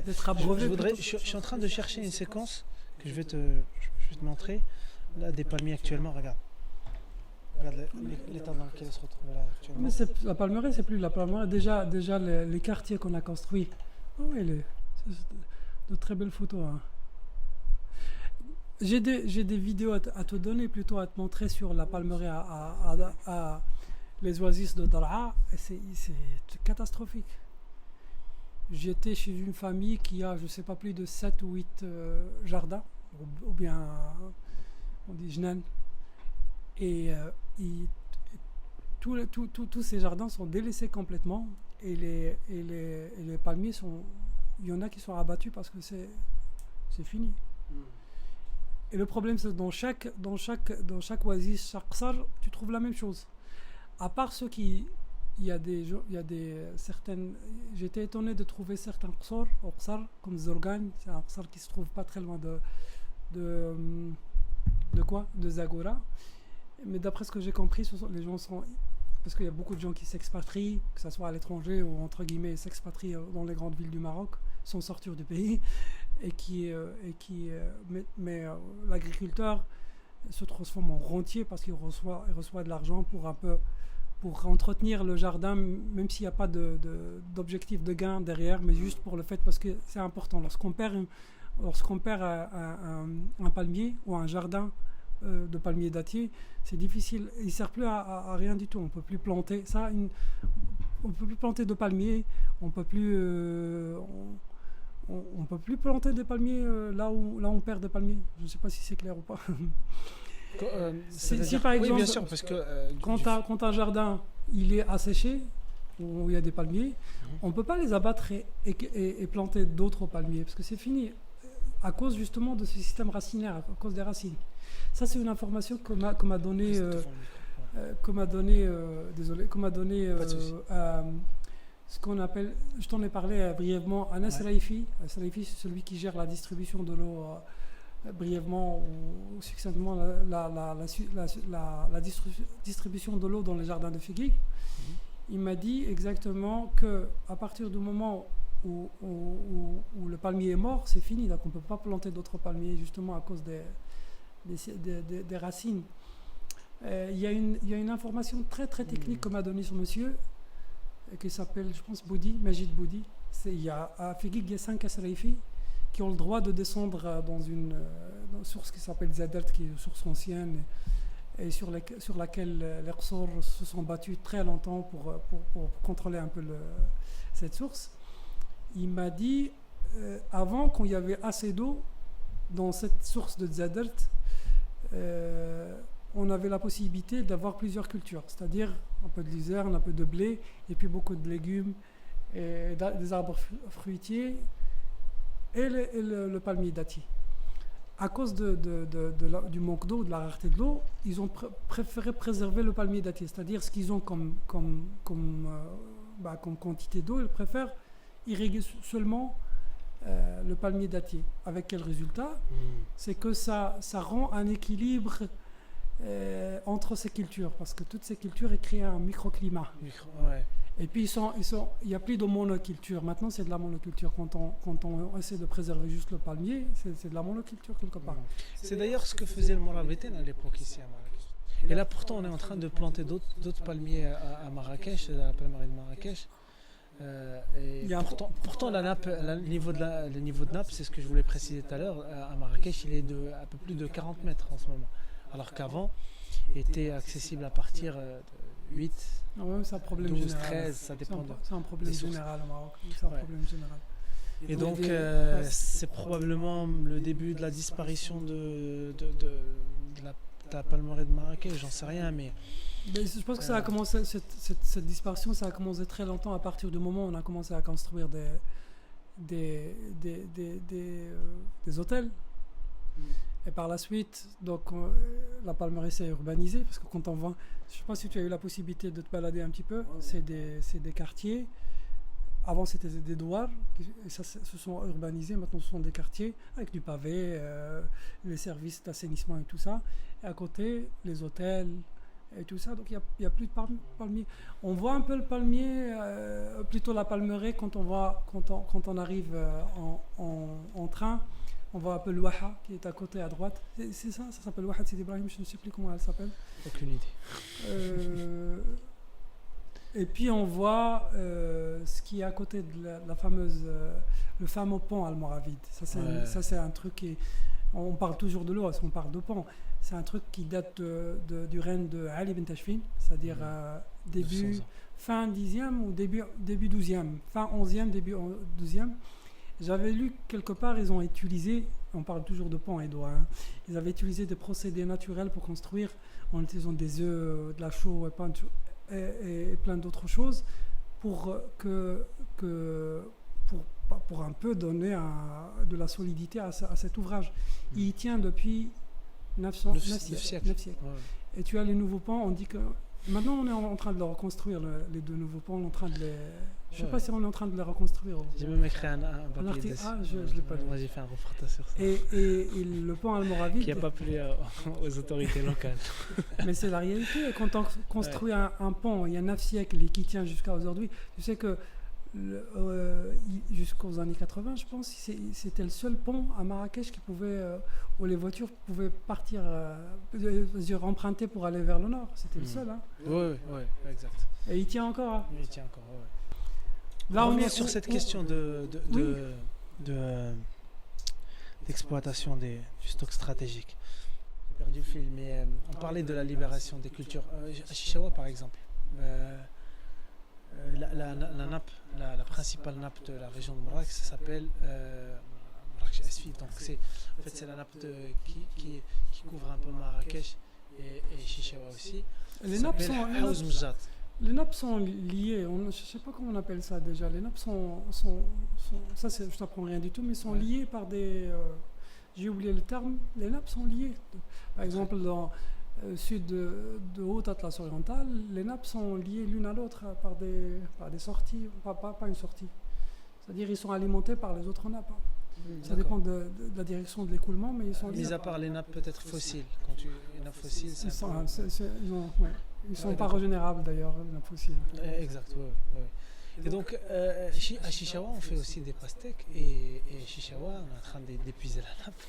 d'être abreuvé. Je suis en train de chercher une séquence que je vais te montrer. Là, des palmiers actuellement, regarde l'état dans lequel ils se retrouvent là actuellement. Mais la palmeraie, c'est plus la palmeraie. Déjà les quartiers qu'on a construits. Oh oui, c'est de très belles photos. Hein. J'ai des vidéos à te donner, plutôt à te montrer sur la palmeraie à les oasis de Daraa. C'est catastrophique. J'étais chez une famille qui a, je ne sais pas, plus de 7 ou 8 jardins, ou bien, on dit jnan. Et tous ces jardins sont délaissés complètement. Et les palmiers il y en a qui sont abattus parce que c'est fini. Et le problème, c'est que dans chaque oasis, chaque qsar, tu trouves la même chose. À part ceux qui... Il y a certaines... J'étais étonné de trouver certains qsar, comme Zorgan. C'est un qsar qui se trouve pas très loin de Zagora. Mais d'après ce que j'ai compris, les gens sont... Parce qu'il y a beaucoup de gens qui s'expatrient, que ce soit à l'étranger ou entre guillemets s'expatrient dans les grandes villes du Maroc, sans sortir du pays. Mais l'agriculteur se transforme en rentier parce qu'il reçoit de l'argent pour entretenir le jardin, même s'il n'y a pas d'objectif de gain derrière, mais juste pour le fait, parce que c'est important. Lorsqu'on perd un palmier ou un jardin de palmiers dattiers, c'est difficile. Il ne sert plus à rien du tout. On ne peut plus planter ça. On ne peut plus planter de palmiers. On ne peut plus... on peut plus planter des palmiers là où on perd des palmiers. Je ne sais pas si c'est clair ou pas. Si par exemple, oui, bien sûr, parce que quand un jardin il est asséché, où il y a des palmiers, on ne peut pas les abattre et planter d'autres palmiers, parce que c'est fini, à cause justement de ce système racinaire, à cause des racines. Ça, c'est une information qu'on m'a donnée ce qu'on appelle, je t'en ai parlé brièvement, Anas Raifi. Raifi, c'est celui qui gère la distribution de l'eau brièvement ou succinctement la distribution de l'eau dans les jardins de Figuig. Il m'a dit exactement qu'à partir du moment où le palmier est mort, c'est fini. Donc on ne peut pas planter d'autres palmiers justement à cause des racines. Il y a une information très très technique que m'a donnée ce monsieur. qui s'appelle, je pense, Majid Boudi. Il y a à Figuig, il y a 5 Asraifi qui ont le droit de descendre dans une source qui s'appelle Zadert, qui est une source ancienne et sur laquelle les Qsor se sont battus très longtemps pour contrôler un peu cette source. Il m'a dit, avant, quand il y avait assez d'eau dans cette source de Zadert, on avait la possibilité d'avoir plusieurs cultures, c'est-à-dire un peu de luzerne, un peu de blé, et puis beaucoup de légumes, et des arbres fruitiers, et le palmier dattier. À cause du manque d'eau, de la rareté de l'eau, ils ont préféré préserver le palmier dattier, c'est-à-dire ce qu'ils ont comme quantité d'eau, ils préfèrent irriguer seulement le palmier dattier. Avec quel résultat? C'est que ça rend un équilibre entre ces cultures, parce que toutes ces cultures créent un microclimat. Ouais. Et puis il n'y a plus de monoculture. Maintenant, c'est de la monoculture. Quand on essaie de préserver juste le palmier, c'est de la monoculture quelque part. C'est d'ailleurs ce que faisait le Mourabitaine à l'époque ici à Marrakech. Et là, pourtant, on est en train de planter d'autres palmiers à Marrakech, à la palmerie de Marrakech. Pourtant, le niveau de nappe, c'est ce que je voulais préciser tout à l'heure, à Marrakech, il est de un peu plus de 40 mètres en ce moment. Alors qu'avant, il était accessible à partir de 8, c'est un problème 12, général. 13, ça dépend c'est un problème général au Maroc. C'est un problème général. Et donc, c'est probablement le début de la disparition de la palmerie de Marrakech, j'en sais rien, mais je pense que ça a commencé, cette disparition, ça a commencé très longtemps à partir du moment où on a commencé à construire des hôtels. Et par la suite, donc, la palmerie s'est urbanisée, parce que quand on voit, je ne sais pas si tu as eu la possibilité de te balader un petit peu, c'est des quartiers. Avant, c'était des douars, et ça se sont urbanisés. Maintenant, ce sont des quartiers avec du pavé, les services d'assainissement et tout ça. Et à côté, les hôtels et tout ça. Donc, il n'y a plus de palmiers. On voit un peu le palmier, plutôt la palmeraie, quand on arrive en train. On voit un peu le Waha qui est à côté à droite. C'est ça s'appelle Waha de Sidi Ibrahim, je ne sais plus comment elle s'appelle. Aucune idée. Et puis on voit ce qui est à côté de la fameuse, le fameux pont almoravide. Ça c'est un truc qui, on parle toujours de l'eau, on parle de pont. C'est un truc qui date du règne de Ali ibn Tashfin, c'est-à-dire fin 10e ou début 12e, fin 11e, début 12e. J'avais lu quelque part, ils ont utilisé, on parle toujours de pont et d'eau, ils avaient utilisé des procédés naturels pour construire en utilisant des œufs, de la chaux et plein d'autres choses pour un peu donner de la solidité à cet ouvrage. Il tient depuis 9 siècles. Ouais. Et tu as les nouveaux ponts, on dit que maintenant on est en train de le reconstruire, les deux nouveaux ponts, on est en train de les... Je ne sais pas si on est en train de les reconstruire. J'ai même écrit un papier dessus. Je l'ai pas lu. Moi j'ai fait un reportage sur ça. Et le pont almoravide... Qui n'a pas plu aux autorités locales. Mais c'est la réalité. Quand on construit un pont il y a 9 siècles et qui tient jusqu'à aujourd'hui, tu sais que jusqu'aux années 80, je pense, c'était le seul pont à Marrakech où les voitures pouvaient partir, emprunter pour aller vers le nord. C'était le seul. Oui, exact. Et il tient encore. Il tient encore, ouais. Là, on est sur cette question d'exploitation du stock stratégique. J'ai perdu le fil, mais on parlait de la libération des cultures. À Chichaoua, par exemple, la nappe, la principale nappe de la région de Marrakech, ça s'appelle Marrakech Asfi. Donc c'est la nappe qui couvre un peu Marrakech et Chichaoua aussi. Les nappes sont liées, je ne sais pas comment on appelle ça déjà. Les nappes sont ça je ne t'apprends rien du tout, mais sont liées par des... j'ai oublié le terme, les nappes sont liées. Par exemple, dans le sud de Haute Atlas orientale, les nappes sont liées l'une à l'autre par des sorties, pas une sortie. C'est-à-dire ils sont alimentés par les autres nappes. Ça dépend de la direction de l'écoulement, mais ils sont liés. Mis à part les nappes peut-être fossiles. Quand les nappes fossiles, ils sont pas régénérables d'ailleurs, les nappes fossiles. Exact, oui. Et donc, à Chichaoua, on fait aussi des pastèques. Et Chichaoua, on est en train d'épuiser la nappe.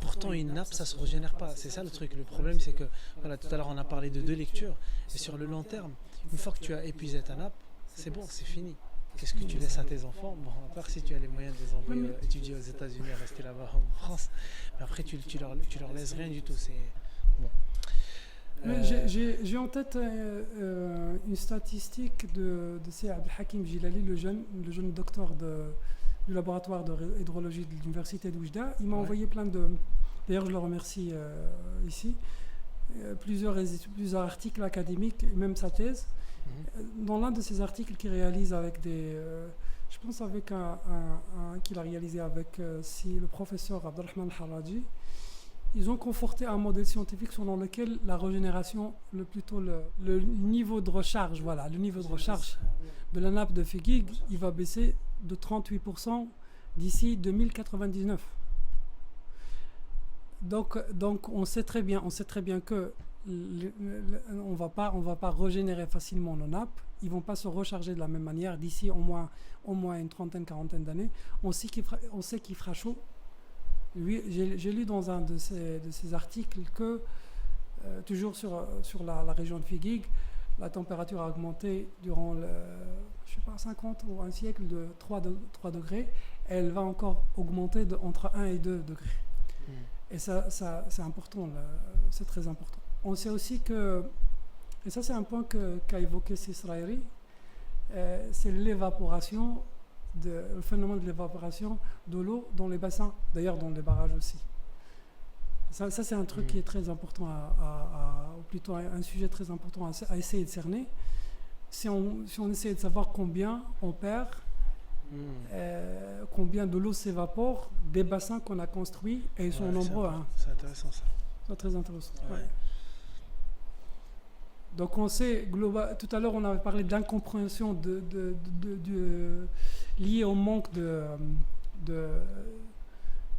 Pourtant, une nappe, ça ne se régénère pas. C'est ça le truc. Le problème, c'est que, voilà, tout à l'heure, on a parlé de 2 lectures. Et sur le long terme, une fois que tu as épuisé ta nappe, c'est bon, c'est fini. Qu'est-ce que tu laisses à tes enfants? Bon, à part si tu as les moyens de les envoyer étudier aux États-Unis, rester là-bas en France. Mais après, tu leur laisses rien du tout. C'est bon. Mais j'ai en tête une statistique de Seyed Abdelhakim Jilali, le jeune docteur du laboratoire d'hydrologie de l'université d'Oujda. Il m'a envoyé plein de... D'ailleurs, je le remercie ici. Plusieurs articles académiques, et même sa thèse. Dans l'un de ces articles qu'il réalise avec je pense avec qu'il a réalisé avec le professeur Abdelrahman Haraji, ils ont conforté un modèle scientifique selon lequel la régénération, le niveau de recharge, le niveau de recharge de la nappe de Figuig, il va baisser de 38% d'ici 2099. Donc on sait très bien que on va pas régénérer facilement nos nappes. Ils vont pas se recharger de la même manière d'ici au moins une quarantaine d'années. On sait qu'il fera chaud. Lui, j'ai lu dans un de ces articles que toujours sur la région de Figuig, la température a augmenté durant 50 ou un siècle de 3 degrés. Et elle va encore augmenter entre 1 et 2 degrés. Et ça c'est important, c'est très important. On sait aussi que, et ça c'est un point qu'a évoqué Sisraïri, c'est l'évaporation, le phénomène de l'évaporation de l'eau dans les bassins, d'ailleurs dans les barrages aussi. Ça c'est un truc qui est très important, ou plutôt un sujet très important à essayer de cerner. Si on essaie de savoir combien on perd, combien de l'eau s'évapore des bassins qu'on a construits, et ils sont nombreux. C'est intéressant ça. C'est très intéressant. Ouais. Donc on sait, tout à l'heure on avait parlé d'incompréhension liée au manque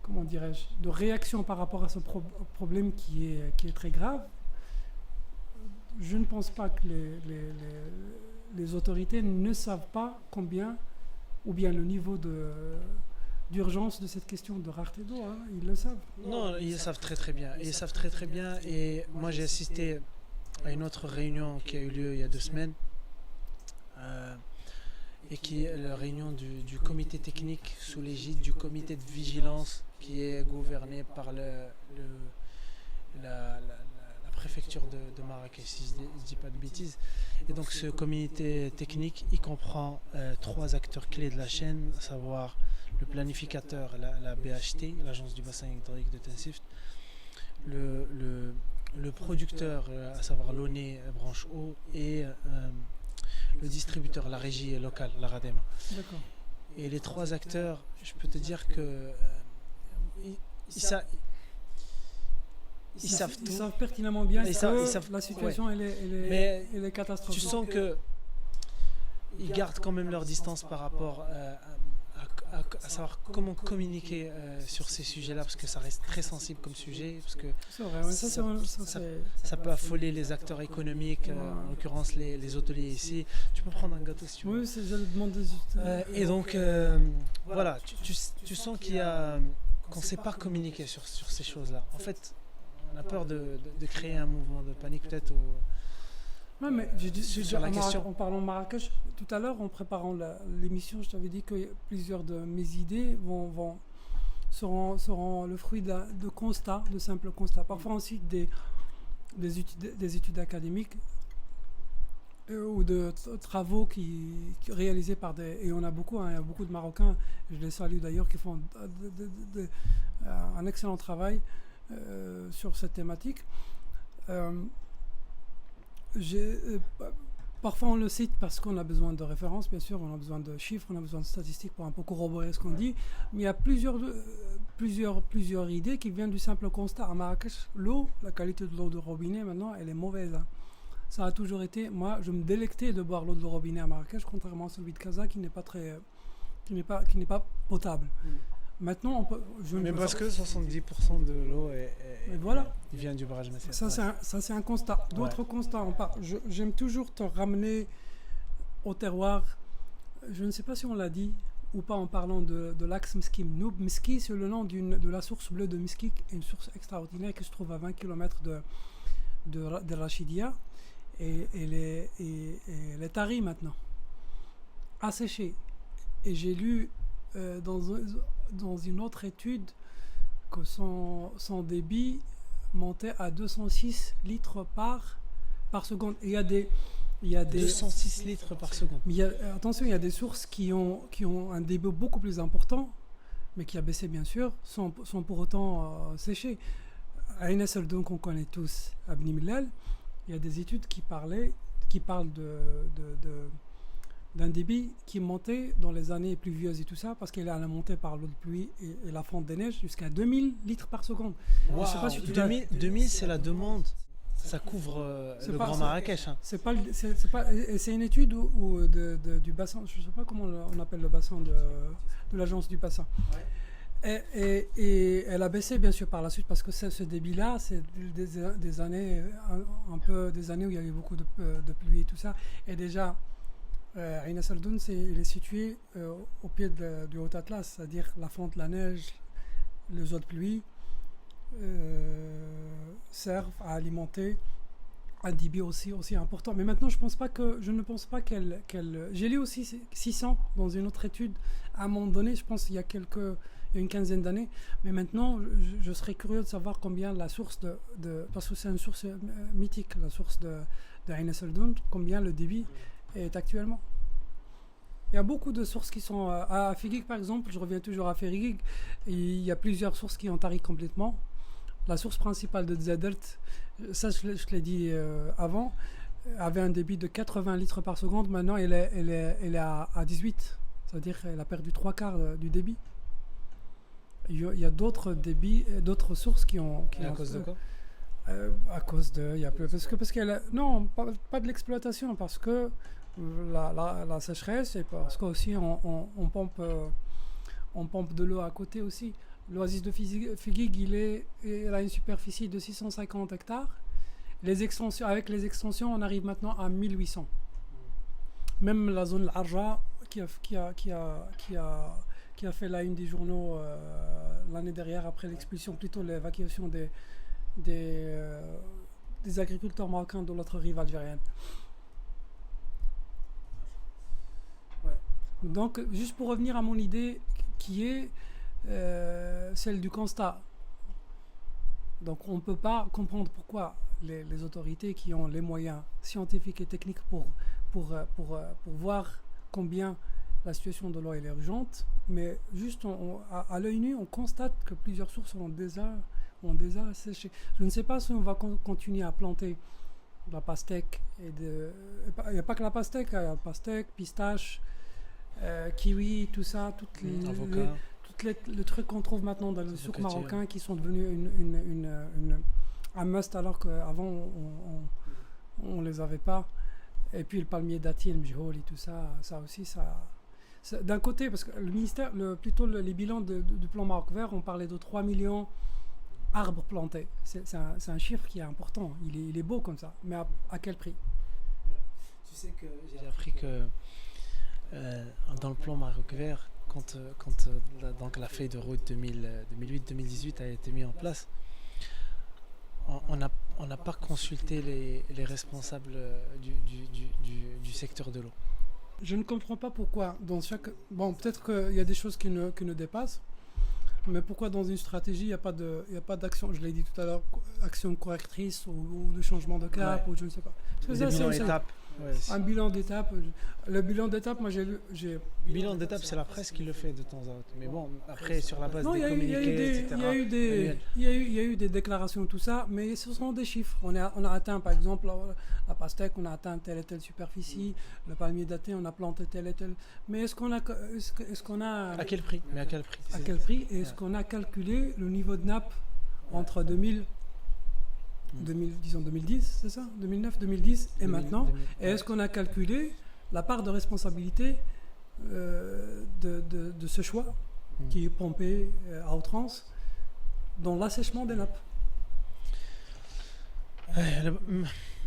comment dirais-je, de réaction par rapport à ce problème qui est très grave. Je ne pense pas que les autorités ne savent pas combien ou bien le niveau d'urgence de cette question de rareté d'eau, ils le savent. Non, ils le savent très très bien. Ils savent très très bien. Et moi j'ai assisté à une autre réunion qui a eu lieu il y a 2 semaines, et qui est la réunion du comité technique sous l'égide du comité de vigilance qui est gouverné par la préfecture de Marrakech, si je ne dis pas de bêtises. Et donc ce comité technique, il comprend 3 acteurs clés de la chaîne, à savoir le planificateur, la BHT, l'agence du bassin hydraulique de Tensift, le producteur, à savoir l'ONE branche eau, et le distributeur, la régie locale, la RADEMA. D'accord. Et les 3 acteurs, je peux te dire que ils savent tout. Ils savent pertinemment bien ils que la situation elle est catastrophique. Tu sens qu'ils gardent quand même leur distance par rapport à savoir comment communiquer sur ces sujets-là, parce que ça reste très sensible comme sujet, parce que c'est vrai, ça peut affoler les acteurs économiques, en l'occurrence les hôteliers ici. Tu peux prendre un gâteau si tu veux. Oui, je le demande. Et donc, voilà, tu sens qu'on ne sait pas communiquer sur ces choses-là. En fait, on a peur de créer un mouvement de panique peut-être. Ouais, mais sur la question. En parlant de Marrakech, tout à l'heure, en préparant l'émission, je t'avais dit que plusieurs de mes idées seront le fruit de constats, de simples constats. Parfois aussi des études académiques ou de travaux réalisés par et on a beaucoup, il y a beaucoup de Marocains, je les salue d'ailleurs, qui font un excellent travail sur cette thématique. Parfois on le cite parce qu'on a besoin de références, bien sûr, on a besoin de chiffres, on a besoin de statistiques pour un peu corroborer ce qu'on dit, mais il y a plusieurs idées qui viennent du simple constat. À Marrakech, la qualité de l'eau de robinet maintenant, elle est mauvaise. Ça a toujours été, moi je me délectais de boire l'eau de robinet à Marrakech, contrairement à celui de Casa qui n'est pas potable. Maintenant, mais parce que 70% de l'eau vient du barrage Messere. Ça, c'est un constat. D'autres constats, j'aime toujours te ramener au terroir. Je ne sais pas si on l'a dit ou pas en parlant de l'axe Mski-Mnoub. Mski, c'est le nom de la source bleue de Mski, une source extraordinaire qui se trouve à 20 km de Rachidia et les taris maintenant. asséché. Et j'ai lu dans une autre étude que son débit montait à 206 litres par seconde. Et il y a des 206 litres par seconde. Mais attention, il y a des sources qui ont un débit beaucoup plus important, mais qui a baissé bien sûr, sans pour autant sécher. Ain al-Serdoun qu'on connaît tous, à Bni Mellal, il y a des études qui parlent d'un débit qui montait dans les années pluvieuses et tout ça, parce qu'elle a monté par l'eau de pluie et la fonte des neiges jusqu'à 2000 litres par seconde. Wow. Je sais pas si 2000 c'est la demande. Ça couvre le Grand Marrakech. Hein. C'est une étude du bassin, je ne sais pas comment on appelle le bassin de l'agence du bassin. Ouais. Et elle a baissé bien sûr par la suite parce que ce débit-là, c'est des années où il y avait beaucoup de pluie et tout ça. Et déjà, Ain al-Serdoun, il est situé au pied du Haut Atlas, c'est-à-dire la fonte de la neige, les eaux de pluie servent à alimenter un débit aussi important. Mais maintenant, je ne pense pas qu'elle... J'ai lu aussi 600 dans une autre étude à un moment donné, je pense il y a une quinzaine d'années. Mais maintenant, je serais curieux de savoir combien la source parce que c'est une source mythique, la source de Ain al-Serdoun, combien le débit est actuellement. Il y a beaucoup de sources qui sont... à Figuig, par exemple, je reviens toujours à Figuig, il y a plusieurs sources qui ont tari complètement. La source principale de Tzadert, ça je l'ai dit avant, avait un débit de 80 litres par seconde. Maintenant, elle est à 18. C'est-à-dire qu'elle a perdu 3/4 du débit. Il y a d'autres débits, d'autres sources qui ont... à cause de quoi à cause de... Parce qu'elle... Non, pas de l'exploitation, parce que la sécheresse, et parce qu'aussi on pompe de l'eau à côté aussi. L'oasis de Figuig, il a une superficie de 650 hectares. Avec les extensions, on arrive maintenant à 1800. Même la zone Al-Arja, qui a fait la une des journaux l'année dernière, après l'expulsion, plutôt l'évacuation des agriculteurs marocains de l'autre rive algérienne. Ouais. Donc, juste pour revenir à mon idée, qui est celle du constat. Donc on ne peut pas comprendre pourquoi les autorités qui ont les moyens scientifiques et techniques pour voir combien la situation de l'eau est urgente, mais juste à l'œil nu, on constate que plusieurs sources ont déjà séché. Je ne sais pas si on va continuer à planter de la pastèque. Il n'y a pas que la pastèque, il y a pastèque, pistache, kiwi, tout ça, les trucs qu'on trouve maintenant dans le souk marocain qui sont devenus un must alors qu'avant on les avait pas. Et puis le palmier dattier, le mjhol et tout ça, ça aussi, d'un côté, parce que le ministère, les bilans du plan Maroc vert, on parlait de 3 millions d'arbres plantés. C'est un chiffre qui est important, il est beau comme ça, mais à quel prix? Tu sais que j'ai appris que dans le plan Maroc vert, quand donc la feuille de route 2008-2018 a été mise en place, on n'a pas consulté les responsables du secteur de l'eau. Je ne comprends pas pourquoi bon, peut-être qu'il y a des choses qui ne dépassent, mais pourquoi dans une stratégie il n'y a pas d'action, je l'ai dit tout à l'heure, action correctrice ou de changement de cap, ou je ne sais pas. Un bilan d'étape. Le bilan d'étape, moi j'ai... Bilan d'étape, c'est la presse qui le fait de temps à autre. Mais bon, après, sur la base des communiqués, etc. Il y a eu des déclarations, tout ça, mais ce sont des chiffres. On a atteint, par exemple, la pastèque, on a atteint telle et telle superficie. Le palmier daté, on a planté telle et telle. Mais est-ce qu'on a... À quel prix? Mais à quel prix? À quel prix? Est-ce qu'on a calculé le niveau de nappe entre 2010, c'est ça, 2009, 2010 et maintenant. Et est-ce qu'on a calculé la part de responsabilité de ce choix qui est pompé à outrance dans l'assèchement des nappes?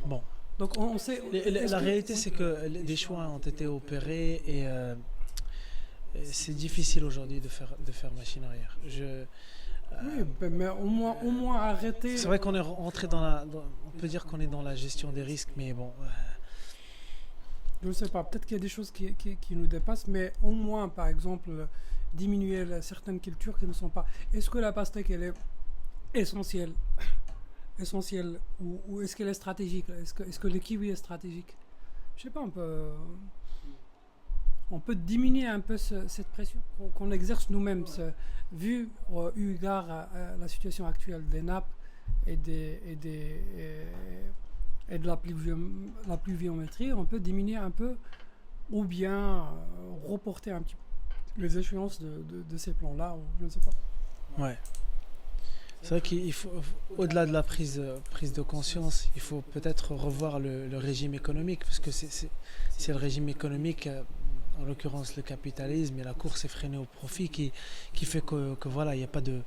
Bon. Donc on sait. La réalité, c'est que des choix ont été opérés et c'est difficile aujourd'hui de faire machine arrière. Oui, mais au moins arrêter. C'est vrai qu'on est rentré on peut dire qu'on est dans la gestion des risques, mais bon, Je ne sais pas, peut-être qu'il y a des choses qui nous dépassent, mais au moins, par exemple, diminuer certaines cultures qui ne sont pas. Est-ce que la pastèque, elle est essentielle, essentielle ou est-ce qu'elle est stratégique? Est-ce que le kiwi est stratégique? Je sais pas, on peut diminuer un peu cette pression qu'on exerce nous-mêmes, vu eu égard à la situation actuelle des nappes et, et de la pluviométrie, on peut diminuer un peu ou bien reporter un petit peu les échéances de ces plans-là, je ne sais pas. Ouais. C'est vrai qu'il faut, au-delà de la prise de conscience, il faut peut-être revoir le régime économique, parce que c'est le régime économique, en l'occurrence le capitalisme et la course effrénée au profit qui fait que voilà, il n'y a pas de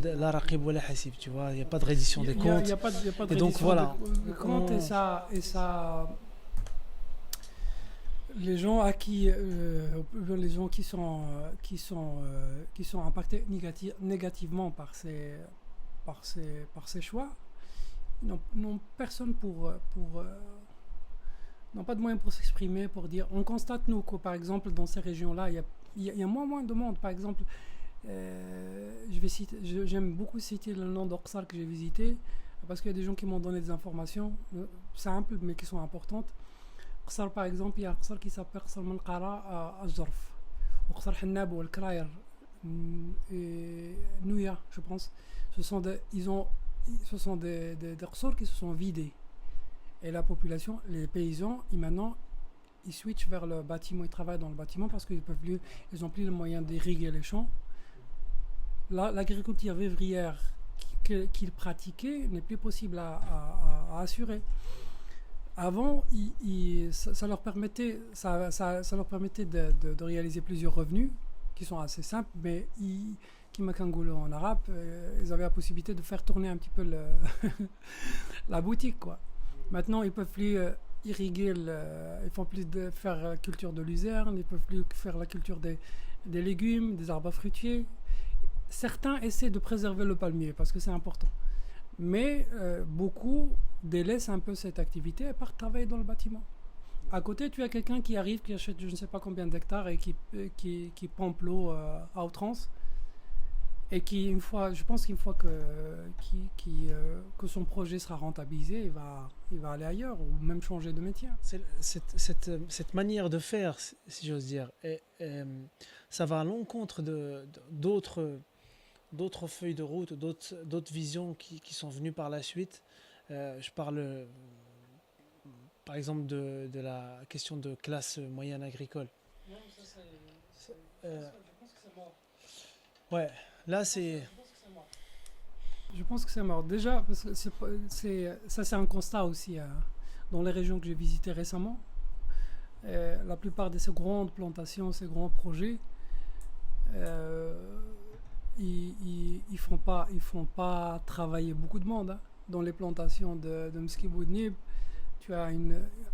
la raqib wa la hasib, tu vois, il n'y a pas de reddition des comptes. Il n'y a pas de Et reddition donc voilà. de comptes et ça les gens à qui les gens qui sont impactés négativement par ces choix n'ont personne n'ont pas de moyens pour s'exprimer, pour dire. On constate nous que par exemple dans ces régions-là il y a moins de monde. Par exemple, j'aime beaucoup citer le nom d'Oqsar que j'ai visité parce qu'il y a des gens qui m'ont donné des informations simples mais qui sont importantes. Qsar, par exemple, il y a un Qsar qui s'appelle Qsar Manqara à Jarf. Qsar Hannab ou Al-Krayer et Nouya, je pense. Ce sont des Qsars qui se sont vidés. Et la population, les paysans, maintenant, ils switchent vers le bâtiment, ils travaillent dans le bâtiment parce qu'ils n'ont plus les moyens d'irriguer les champs. L'agriculture vivrière qu'ils pratiquaient n'est plus possible à assurer. Avant, ça leur permettait de réaliser plusieurs revenus qui sont assez simples, mais Kimakangolo en arabe, ils avaient la possibilité de faire tourner un petit peu la boutique, quoi. Maintenant, ils ne peuvent plus irriguer, ils ne font plus faire la culture de luzerne, ils ne peuvent plus faire la culture des légumes, des arbres fruitiers. Certains essaient de préserver le palmier parce que c'est important. Mais beaucoup délaissent un peu cette activité et partent travailler dans le bâtiment. À côté, tu as quelqu'un qui arrive, qui achète je ne sais pas combien d'hectares et qui pompe l'eau à outrance. Et je pense qu'une fois que son projet sera rentabilisé, il va aller ailleurs ou même changer de métier. Cette manière de faire, si j'ose dire, ça va à l'encontre d'autres feuilles de route, d'autres visions qui sont venues par la suite. Je parle par exemple de la question de classe moyenne agricole. Non, ça je pense que c'est mort. Ouais, là c'est... Je pense que c'est mort. Déjà, parce que c'est un constat aussi dans les régions que j'ai visitées récemment. La plupart de ces grandes plantations, ces grands projets, ils font pas travailler beaucoup de monde. Dans les plantations de Mskiboudnib, tu as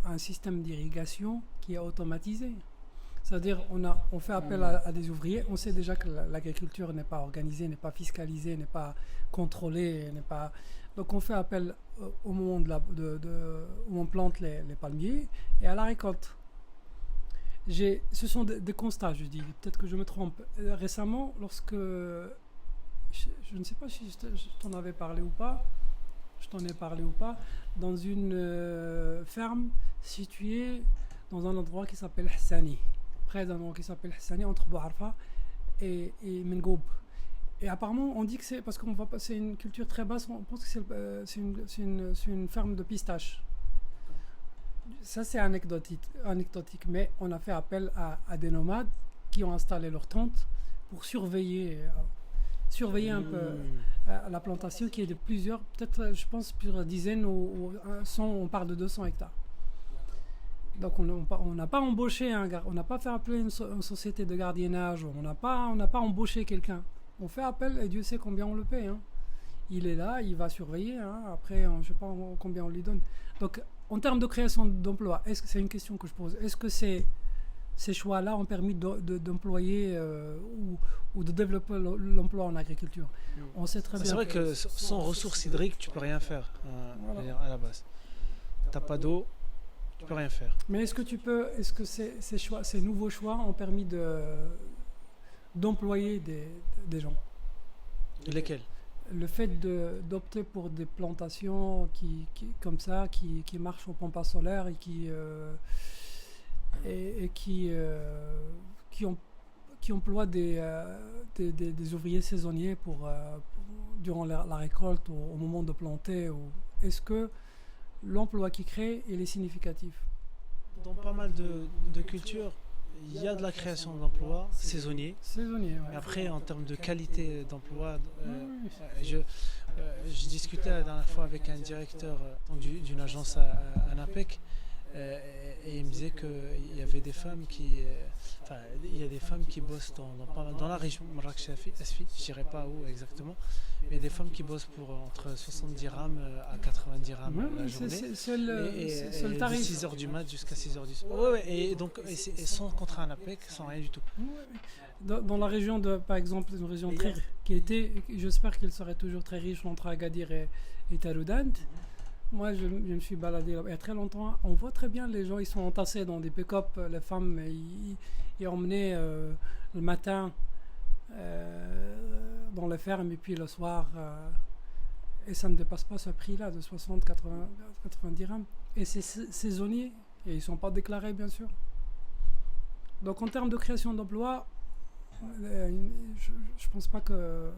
un système d'irrigation qui est automatisé. C'est-à-dire on fait appel à des ouvriers. On sait déjà que l'agriculture n'est pas organisée, n'est pas fiscalisée, n'est pas contrôlée, donc on fait appel au moment où on plante les palmiers et à la récolte. Ce sont des constats, je dis. Peut-être que je me trompe. Récemment, lorsque je ne sais pas si je t'en avais parlé ou pas. Je t'en ai parlé ou pas, dans une ferme située dans un endroit qui s'appelle Hassani, près d'un endroit qui s'appelle Hassani, entre Bouarfa et Mengoub. Et apparemment, on dit que c'est parce qu'on va passer une culture très basse, on pense que c'est une ferme de pistaches. Ça, c'est anecdotique, mais on a fait appel à des nomades qui ont installé leur tente pour surveiller un peu la plantation qui est de plusieurs, peut-être je pense plusieurs dizaines ou 100, on parle de 200 hectares. Donc on n'a pas embauché on n'a pas fait appeler une société de gardiennage, on n'a pas embauché quelqu'un. On fait appel et Dieu sait combien on le paye. Il est là, il va surveiller. Après, je ne sais pas combien on lui donne. Donc en termes de création d'emplois, c'est une question que je pose. Est-ce que ces choix-là ont permis d'employer ou de développer l'emploi en agriculture? On sait très bien. C'est vrai que sans ressources hydriques, tu peux rien faire à la base. T'as pas d'eau, Tu peux rien faire. Mais est-ce que ces nouveaux choix ont permis d'employer des gens? Lesquels? Le fait d'opter pour des plantations comme ça, qui marchent aux pompes solaires et qui emploient des ouvriers saisonniers durant la récolte, au moment de planter. Est-ce que l'emploi qui crée, il est significatif? Dans pas mal de cultures, il y a de la création d'emplois saisonniers. Saisonnier, ouais. Mais après, en termes de qualité d'emploi, Oui. je discutais la dernière fois avec un directeur d'une agence à Napec, et il me disait qu'il y avait des femmes il y a des femmes qui bossent dans la région Marrakech Asfi, je dirais pas où exactement, mais il y a des femmes qui bossent pour entre 70 dirhams à 90 dirhams la journée. C'est le tarif. De 6h du mat jusqu'à 6h du soir. Ouais, et donc et sans contrat à Napec, sans rien du tout. Dans la région par exemple, une région j'espère qu'elle serait toujours très riche entre Agadir et Taroudant. Moi, je me suis baladé là il y a très longtemps. On voit très bien les gens, ils sont entassés dans des pick-up. Les femmes, ils emmenaient le matin dans les fermes et puis le soir. Et ça ne dépasse pas ce prix-là de 60, 80 dirhams. Et c'est saisonnier et ils ne sont pas déclarés, bien sûr. Donc, en termes de création d'emplois, je ne pense pas que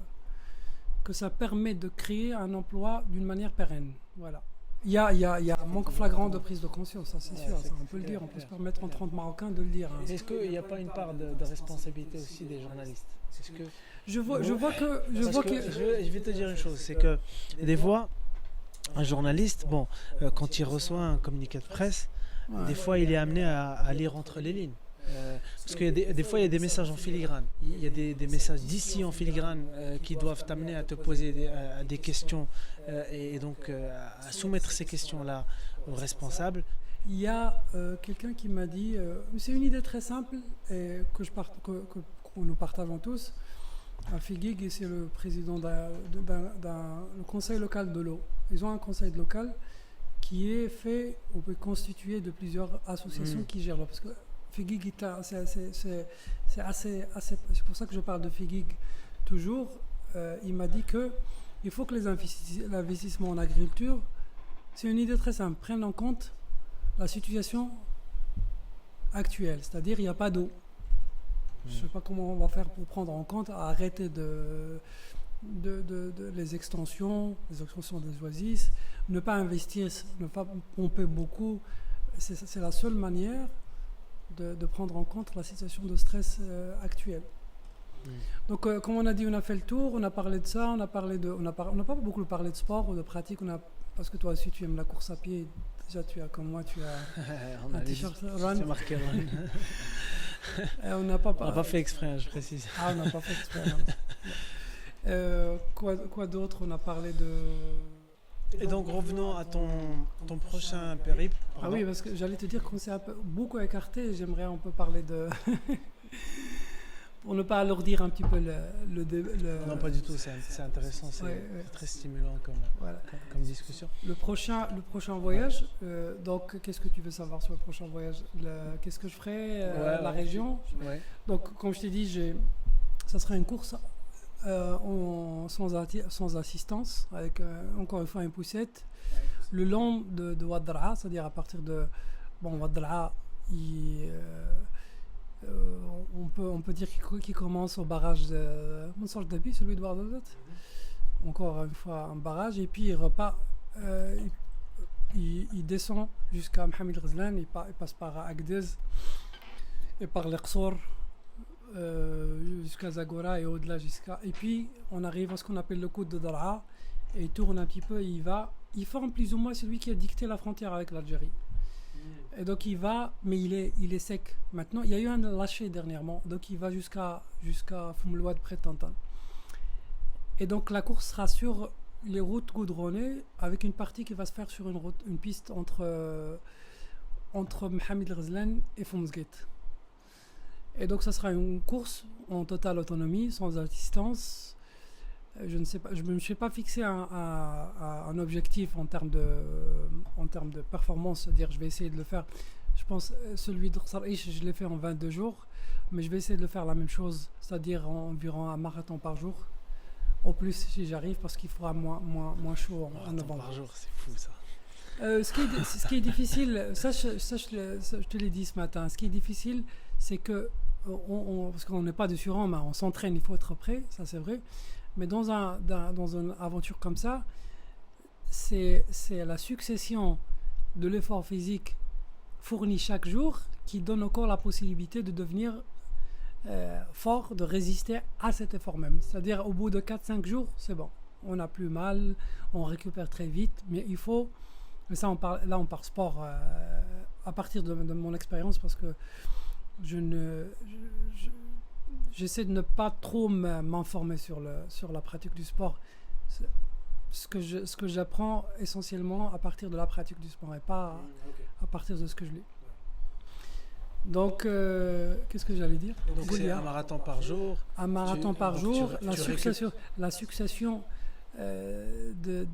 ça permet de créer un emploi d'une manière pérenne. Voilà. Il y a un manque flagrant de prise de conscience, ça c'est sûr, ça, on peut le dire, on peut se permettre en 30 Marocains de le dire. Hein. Est-ce qu'il n'y a pas une part de responsabilité aussi des journalistes? Est-ce que je vais te dire une chose, c'est que des fois, un journaliste, quand il reçoit un communiqué de presse, des fois il est amené à lire entre les lignes. Parce que des fois il y a des messages en filigrane, il y a des messages d'ici en filigrane qui doivent t'amener à te poser des questions et donc à soumettre ces questions-là aux responsables. Il y a quelqu'un qui m'a dit, c'est une idée très simple et que nous partageons tous. Figuig, c'est le président le conseil local de l'eau. Ils ont un conseil local qui est constitué de plusieurs associations qui gèrent l'eau. Parce que Figuig, c'est pour ça que je parle de Figuig toujours. Il m'a dit qu'il faut que l'investissement en agriculture, c'est une idée très simple, prennent en compte la situation actuelle, c'est-à-dire il n'y a pas d'eau. Je ne sais pas comment on va faire pour prendre en compte, arrêter les extensions des oasis, ne pas investir, ne pas pomper beaucoup. C'est la seule manière de prendre en compte la situation de stress actuelle. Donc, comme on a dit, on a fait le tour, on a parlé de ça, on n'a pas beaucoup parlé de sport ou de pratique, parce que toi aussi tu aimes la course à pied, déjà comme moi tu as un t-shirt run. C'est marqué run. On n'a pas fait exprès, je précise. Ah, on n'a pas fait exprès. Quoi d'autre? On a parlé de... Et donc revenons à ton prochain périple. Ah oui, parce que j'allais te dire qu'on s'est beaucoup écarté. J'aimerais un peu parler de... Pour ne pas alourdir un petit peu le... Non, pas du tout, c'est intéressant, c'est très stimulant comme discussion. Le prochain voyage, donc qu'est-ce que tu veux savoir sur le prochain voyage? Qu'est-ce que je ferai? La région? Donc, comme je t'ai dit, ça sera une course sans assistance, avec encore une fois une poussette, le long de Ouad Dar'a, c'est-à-dire à partir de Ouad Dar'a, on peut dire qu'il commence au barrage de Monsor Dabi, celui de Ouardadat. Encore une fois un barrage, et puis il repart, il descend jusqu'à Mohamed Ghazlan, il passe par Agdez et par l'Aqsour, jusqu'à Zagora et au-delà et puis on arrive à ce qu'on appelle le coude de Dar'a et il tourne un petit peu et il forme plus ou moins celui qui a dicté la frontière avec l'Algérie. Et donc il va, mais il est sec. Maintenant, il y a eu un lâcher dernièrement, donc il va jusqu'à Foumelouad près de Tantan. Et donc la course sera sur les routes goudronnées avec une partie qui va se faire sur une piste entre Mohamed Ghazlan et Foumsgate. Et donc ça sera une course en totale autonomie, sans assistance, Je ne sais pas, je ne me suis pas fixé un objectif en termes de performance, c'est-à-dire je vais essayer de le faire. Je pense celui de Saraish, je l'ai fait en 22 jours, mais je vais essayer de le faire la même chose, c'est-à-dire environ un marathon par jour. Au plus si j'arrive, parce qu'il fera moins chaud en novembre. Par jour, c'est fou ça. Ce qui est difficile, je te l'ai dit ce matin, ce qui est difficile, c'est que, parce qu'on n'est pas de surhomme, on s'entraîne, il faut être prêt, ça c'est vrai, mais dans une aventure comme ça, c'est la succession de l'effort physique fourni chaque jour qui donne au corps la possibilité de devenir fort, de résister à cet effort même. C'est-à-dire au bout de 4-5 jours, c'est bon, on n'a plus mal, on récupère très vite, mais il faut, mais ça on parle sport à partir de mon expérience, parce que j'essaie de ne pas trop m'informer sur la pratique du sport. Ce que j'apprends essentiellement à partir de la pratique du sport et pas à partir de ce que je lis. Donc, qu'est-ce que j'allais dire? Donc c'est un marathon par jour. Un marathon par jour, la succession d'une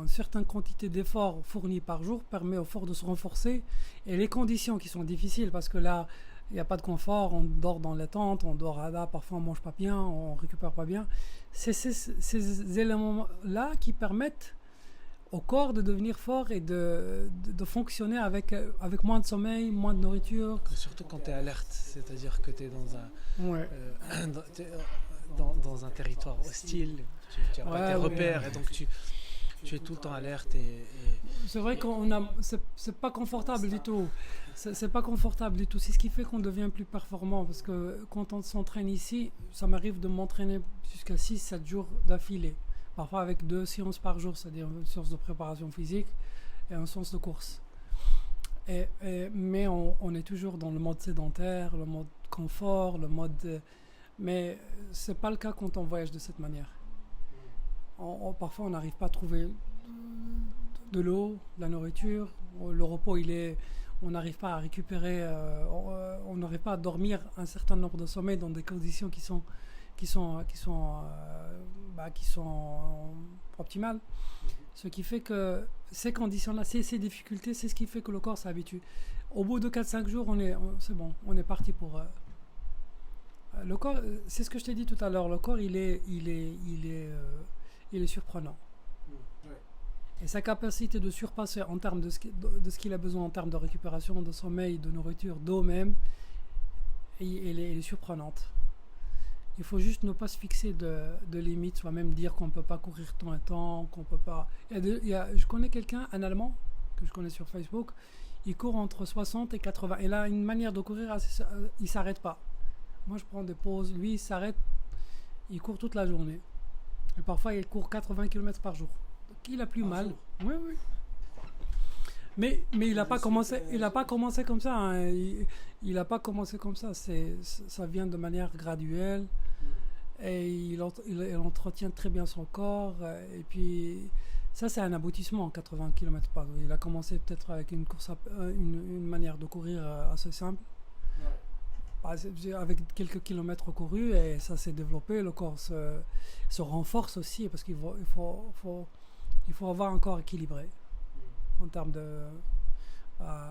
certaine quantité d'efforts fournis par jour permet au fort de se renforcer, et les conditions qui sont difficiles, parce que là, il n'y a pas de confort, on dort dans les tentes, on dort là, parfois on mange pas bien, on récupère pas bien. C'est ces éléments-là qui permettent au corps de devenir fort et de fonctionner avec moins de sommeil, moins de nourriture. Surtout quand tu es alerte, c'est-à-dire que tu es dans un territoire hostile, tu n'as pas tes repères, et donc tu es tout le temps alerte. C'est vrai c'est pas confortable du tout. C'est pas confortable du tout. C'est ce qui fait qu'on devient plus performant, parce que quand on s'entraîne ici, ça m'arrive de m'entraîner jusqu'à 6-7 jours d'affilée. Parfois avec 2 séances par jour, c'est-à-dire une séance de préparation physique et une séance de course. Mais on est toujours dans le mode sédentaire, le mode confort, le mode... mais ce n'est pas le cas quand on voyage de cette manière. Parfois, on n'arrive pas à trouver de l'eau, de la nourriture. Le repos, on n'arrive pas à récupérer, on n'arrive pas à dormir un certain nombre de sommeils dans des conditions qui sont optimales. Ce qui fait que ces conditions-là, ces difficultés, c'est ce qui fait que le corps s'habitue. Au bout de 4-5 jours, c'est bon, on est parti pour... le corps, c'est ce que je t'ai dit tout à l'heure, le corps, il est surprenant. Et sa capacité de surpasser en termes de ce qu'il a besoin en termes de récupération, de sommeil, de nourriture, d'eau même, elle est surprenante. Il faut juste ne pas se fixer de limites, soit même dire qu'on ne peut pas courir tant et tant, qu'on peut pas... je connais quelqu'un, un Allemand, que je connais sur Facebook, il court entre 60 et 80. Il a une manière de courir, il ne s'arrête pas. Moi, je prends des pauses. Lui, il s'arrête, il court toute la journée. Et parfois, il court 80 km par jour. Donc, il a plus mal. Oui. Mais il n'a pas commencé comme ça. Hein. Il n'a pas commencé comme ça. Ça vient de manière graduelle. Et il entretient très bien son corps. Et puis, ça, c'est un aboutissement, 80 km par jour. Il a commencé peut-être avec une manière de courir assez simple. Avec quelques kilomètres courus, et ça s'est développé, le corps se renforce aussi, parce qu'il faut avoir un corps équilibré en termes de...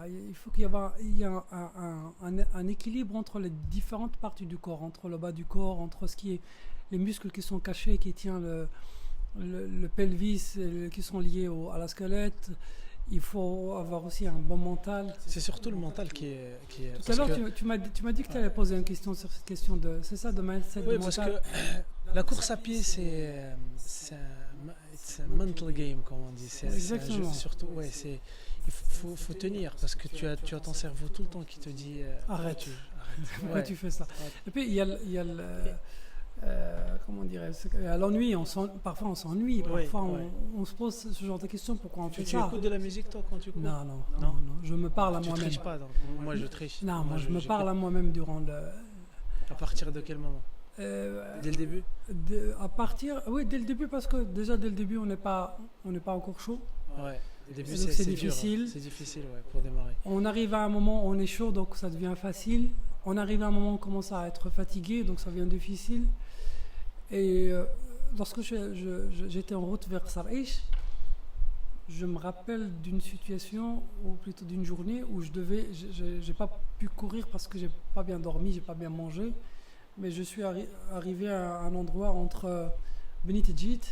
il faut qu'il y ait un équilibre entre les différentes parties du corps, entre le bas du corps, entre les muscles qui sont cachés, qui tiennent le pelvis, qui sont liés à la squelette. Il faut avoir aussi un bon mental. C'est surtout le mental qui est tout à l'heure, tu m'as dit que tu allais poser une question sur cette question de... C'est ça, de mindset, oui, de parce mental. Que la course à pied, c'est un mental game, comme on dit. Exactement. Un jeu, surtout, il faut tenir, parce que tu as ton cerveau tout le temps qui te dit... arrête. Ouais. Tu fais ça. Et puis, il y a comment dirais-je, à l'ennui, parfois on s'ennuie, parfois on se pose ce genre de questions, pourquoi on fait ça. Tu écoutes de la musique toi quand tu cours? Non, je me parle à moi-même. Tu triches pas, donc moi je triche. Non, moi je me parle à moi-même durant le... À partir de quel moment? Dès le début? Oui, dès le début, parce que déjà dès le début on n'est pas encore chaud. Ouais. Au début c'est difficile. Dur, c'est difficile pour démarrer. On arrive à un moment où on est chaud, donc ça devient facile. On arrive à un moment où on commence à être fatigué, donc ça devient difficile. Et lorsque j'étais en route vers Saraish, je me rappelle d'une situation, ou plutôt d'une journée où j'ai pas pu courir parce que j'ai pas bien dormi, j'ai pas bien mangé, mais je suis arrivé à un endroit entre Beni Tedjid,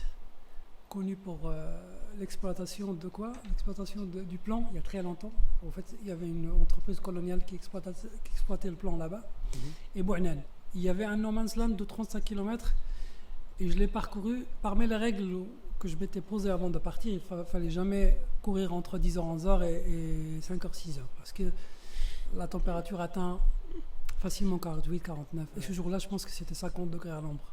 connu pour l'exploitation de quoi? L'exploitation du plan, il y a très longtemps. En fait, il y avait une entreprise coloniale qui exploitait le plan là-bas. Et Bou'nan. Il y avait un no man's land de 35 km et je l'ai parcouru. Parmi les règles que je m'étais posées avant de partir, il fallait jamais courir entre 10h, 11h et 5h, 6h. Parce que la température atteint facilement 48, 49. Et ce jour-là, je pense que c'était 50 degrés à l'ombre.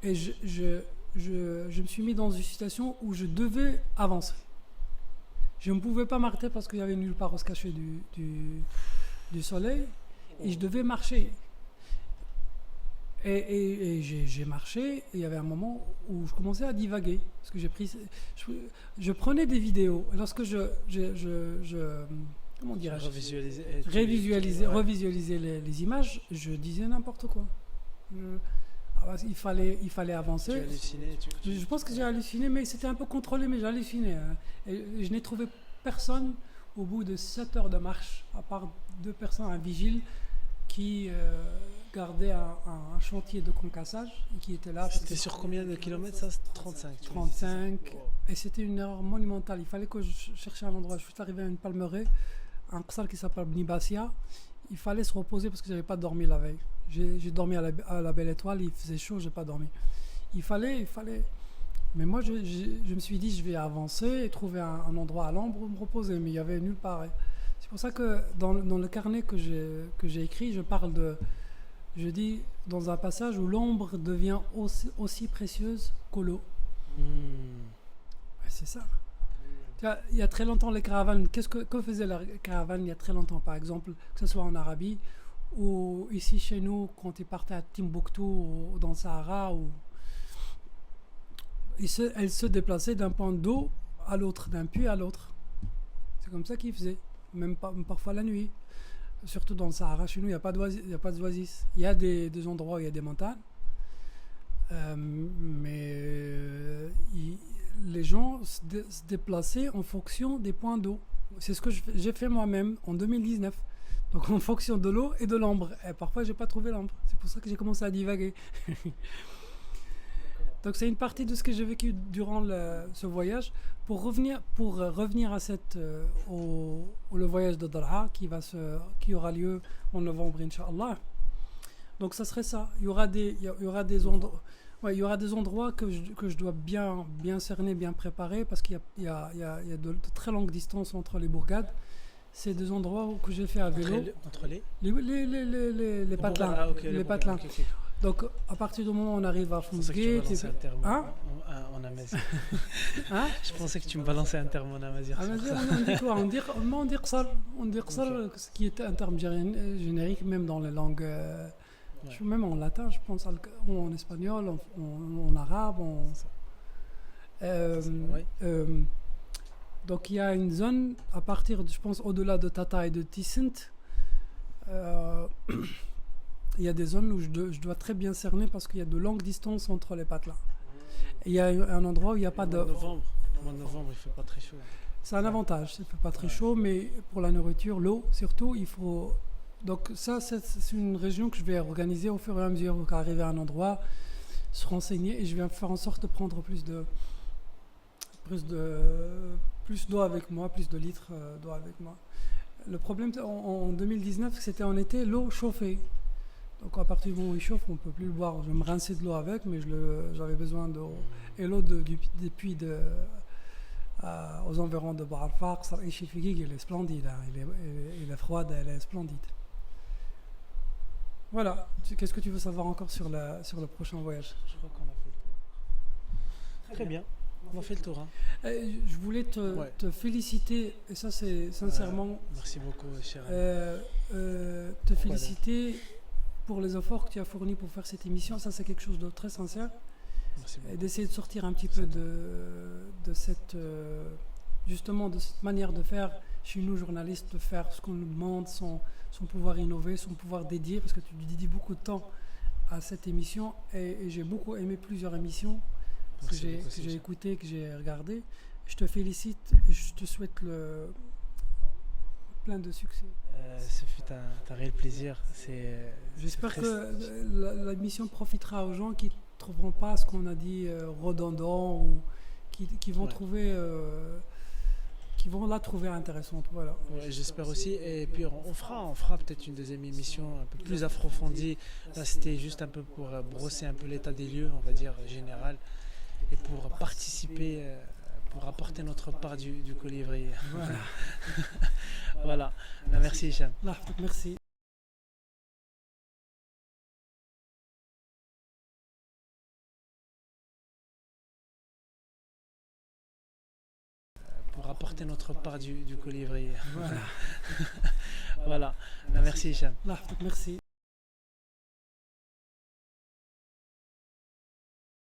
Et je me suis mis dans une situation où je devais avancer. Je ne pouvais pas m'arrêter parce qu'il n'y avait nulle part où se cacher du soleil. Et je devais marcher. Et j'ai marché. Et il y avait un moment où je commençais à divaguer. Parce que je prenais des vidéos. Et lorsque comment dirais-je, revisualiser les images, je disais n'importe quoi. Il fallait avancer. Tu hallucinais, Je pense que j'ai halluciné, mais c'était un peu contrôlé, mais j'ai halluciné. Hein. Et je n'ai trouvé personne au bout de 7 heures de marche, à part 2 personnes, un vigile qui gardait un chantier de concassage et qui était là. C'était sur combien de kilomètres ça? 35. 35. Wow. Et c'était une erreur monumentale. Il fallait que je cherche un endroit. Je suis arrivé à une palmeraie, un qsar qui s'appelle Bni Bassia. Il fallait se reposer parce que je n'avais pas dormi la veille. J'ai dormi à la Belle Étoile, il faisait chaud, j'ai pas dormi. Il fallait. Mais moi, je me suis dit, je vais avancer et trouver un endroit à l'ombre où me reposer. Mais il y avait nulle part. C'est pour ça que dans le carnet que j'ai écrit, je dis dans un passage où l'ombre devient aussi précieuse que l'eau. Ouais, c'est ça. Il y a très longtemps, les caravanes, que faisait la caravane il y a très longtemps, par exemple, que ce soit en Arabie ou ici chez nous, quand ils partaient à Timbuktu ou dans le Sahara, elles se déplaçaient d'un point d'eau à l'autre, d'un puits à l'autre. C'est comme ça qu'ils faisaient, même parfois la nuit. Surtout dans le Sahara, chez nous, il n'y a pas d'oasis. Il y a des endroits où il y a des montagnes, mais les gens se déplaçaient en fonction des points d'eau. C'est ce que j'ai fait moi-même en 2019. Donc en fonction de l'eau et de l'ombre. Et parfois, j'ai pas trouvé l'ombre. C'est pour ça que j'ai commencé à divaguer. Donc c'est une partie de ce que j'ai vécu durant ce voyage. Pour revenir à le voyage de Darha qui aura lieu en novembre, Inch'Allah. Donc ça serait ça. Il y aura des endroits. Ouais, il y aura des endroits que je dois bien cerner, bien préparer, parce qu'il y a de très longues distances entre les bourgades. C'est des endroits que j'ai fait à vélo. Entre les patelins. Ah, okay, les patelins. Okay. Donc, à partir du moment où on arrive à Fondsgate... en amazigh. Hein? Je pensais que tu me balançais un terme en amazigh. On dit quoi? On dit qsar. On dit qsar, ce qui est un terme générique, même dans les langues... Même en latin, je pense, en espagnol, en arabe, donc il y a une zone, à partir, je pense, au-delà de Tata et de Tissent, il y a des zones où je dois très bien cerner parce qu'il y a de longues distances entre les patelins. Et il y a un endroit où il n'y a pas de... Au mois de novembre, il ne fait pas très chaud. C'est un avantage, il ne fait pas très chaud, mais pour la nourriture, l'eau, surtout, il faut... Donc ça, c'est une région que je vais organiser au fur et à mesure, donc arriver à un endroit, se renseigner, et je vais faire en sorte de prendre plus d'eau avec moi, plus de litres d'eau avec moi. Le problème en 2019, c'était en été, l'eau chauffée. Donc à partir du moment où il chauffe, on ne peut plus le boire. Je vais me rincer de l'eau avec, mais j'avais besoin d'eau. Et l'eau des puits aux environs de Bar al-Faq, elle est splendide, hein. Elle est froide, elle est splendide. Voilà. Qu'est-ce que tu veux savoir encore sur le prochain voyage? Je crois qu'on a fait le tour. Très bien. On a fait le tour. Hein. Je voulais te féliciter, et ça c'est sincèrement... merci beaucoup, cher. Te féliciter pour les efforts que tu as fournis pour faire cette émission. Ça c'est quelque chose de très sincère. Merci beaucoup. Et d'essayer de sortir un petit peu de cette... justement de cette manière de faire chez nous journalistes, de faire ce qu'on nous demande sans pouvoir innover, sans pouvoir dédier, parce que tu dédies beaucoup de temps à cette émission et j'ai beaucoup aimé plusieurs émissions que Merci beaucoup, j'ai Hicham. écoutées, que j'ai regardées. Je te félicite et je te souhaite plein de succès. Ce fut un réel plaisir. C'est J'espère très- que l'émission profitera aux gens qui ne trouveront pas ce qu'on a dit redondant ou qui vont Ouais. qui vont la trouver intéressante. Voilà. Ouais, j'espère aussi. Et puis on fera peut-être une deuxième émission un peu plus approfondie. Là, c'était juste un peu pour brosser un peu l'état des lieux, on va dire général, et pour participer, pour apporter notre part du colibri. Voilà. Voilà. Merci Hicham. Allah يحفظك. Merci. Pour apporter notre part du colibri. Voilà. Voilà. Merci Hicham. Allah يحفظك. Merci.